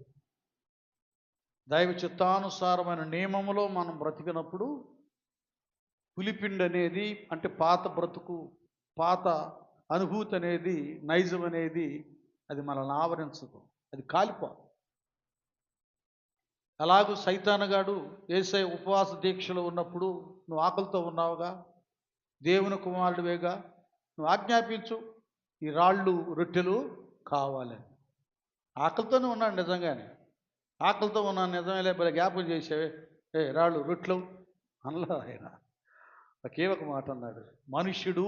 దైవ చిత్తానుసారమైన నియమములో మనం బ్రతికినప్పుడు పులిపిండి అనేది అంటే పాత బ్రతుకు, పాత అనుభూతి అనేది, నైజం అనేది అది మనల్ని ఆవరించదు, అది కాలిపోదు. అలాగూ సైతానగాడు యేసయ్య ఉపవాస దీక్షలో ఉన్నప్పుడు నువ్వు ఆకలితో ఉన్నావుగా, దేవుని కుమారుడివేగా, నువ్వు ఆజ్ఞాపించు ఈ రాళ్ళు రొట్టెలు కావాలని. ఆకలితోనే ఉన్నాడు నిజంగానే, ఆకలితో ఉన్నాను నిజమే, లేకపోతే జ్ఞాపకం చేసేవే రాళ్ళు రొట్టెలు అనలా ఆయన. ఒకే ఒక మాట అన్నాడు, మనుష్యుడు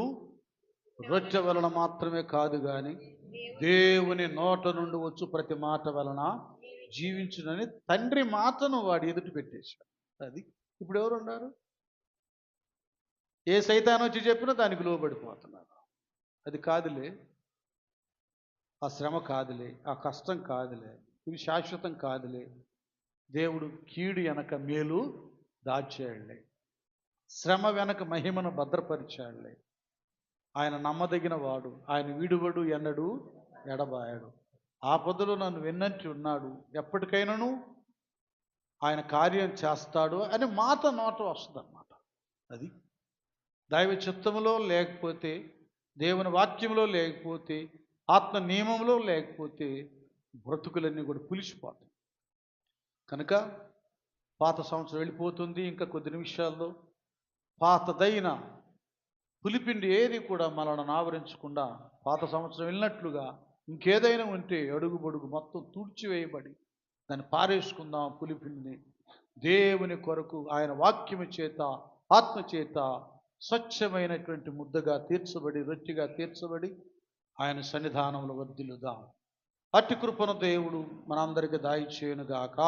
రొట్టె వలన మాత్రమే కాదు కానీ దేవుని నోట నుండి వచ్చు ప్రతి మాట వలన జీవించునని తండ్రి మాటను వాడు ఎదుటి పెట్టేశాడు. అది ఇప్పుడు ఎవరు ఉన్నారు? ఏ సైతాన్ వచ్చి చెప్పినా దానికి లోబడిపోతున్నారు. అది కాదులే, ఆ శ్రమ కాదులే, ఆ కష్టం కాదులే, ఇవి శాశ్వతం కాదులే, దేవుడు కీడు వెనక మేలు దాచాడులే, శ్రమ వెనక మహిమను భద్రపరిచాడులే, ఆయన నమ్మదగిన వాడు, ఆయన విడువడు ఎన్నడు ఎడబాయాడు, ఆపదలో నన్ను వెన్నంటి ఉన్నాడు, ఎప్పటికైనాను ఆయన కార్యం చేస్తాడు అని మాట నోట వస్తుంది అన్నమాట. అది దైవ చిత్తములో లేకపోతే, దేవుని వాక్యంలో లేకపోతే, ఆత్మ నియమంలో లేకపోతే బ్రతుకులన్నీ కూడా పులిసిపోతాయి. కనుక పాత సంవత్సరం వెళ్ళిపోతుంది, ఇంకా కొద్ది నిమిషాల్లో పాతదైన పులిపిండి ఏది కూడా మనల్ని ఆవరించకుండా పాత సంవత్సరం వెళ్ళినట్లుగా ఇంకేదైనా ఉంటే అడుగు బొడుగు మొత్తం తుడిచివేయబడి దాన్ని పారేసుకుందాం. పులిపిండిని దేవుని కొరకు ఆయన వాక్యము చేత, ఆత్మ చేత స్వచ్ఛమైనటువంటి ముద్దగా తీర్చబడి, రొట్టెగా తీర్చబడి ఆయన సన్నిధానంలో వర్ధిల్లుదాం. అట్టి కృపను దేవుడు మనందరికీ దయచేయునుగాక.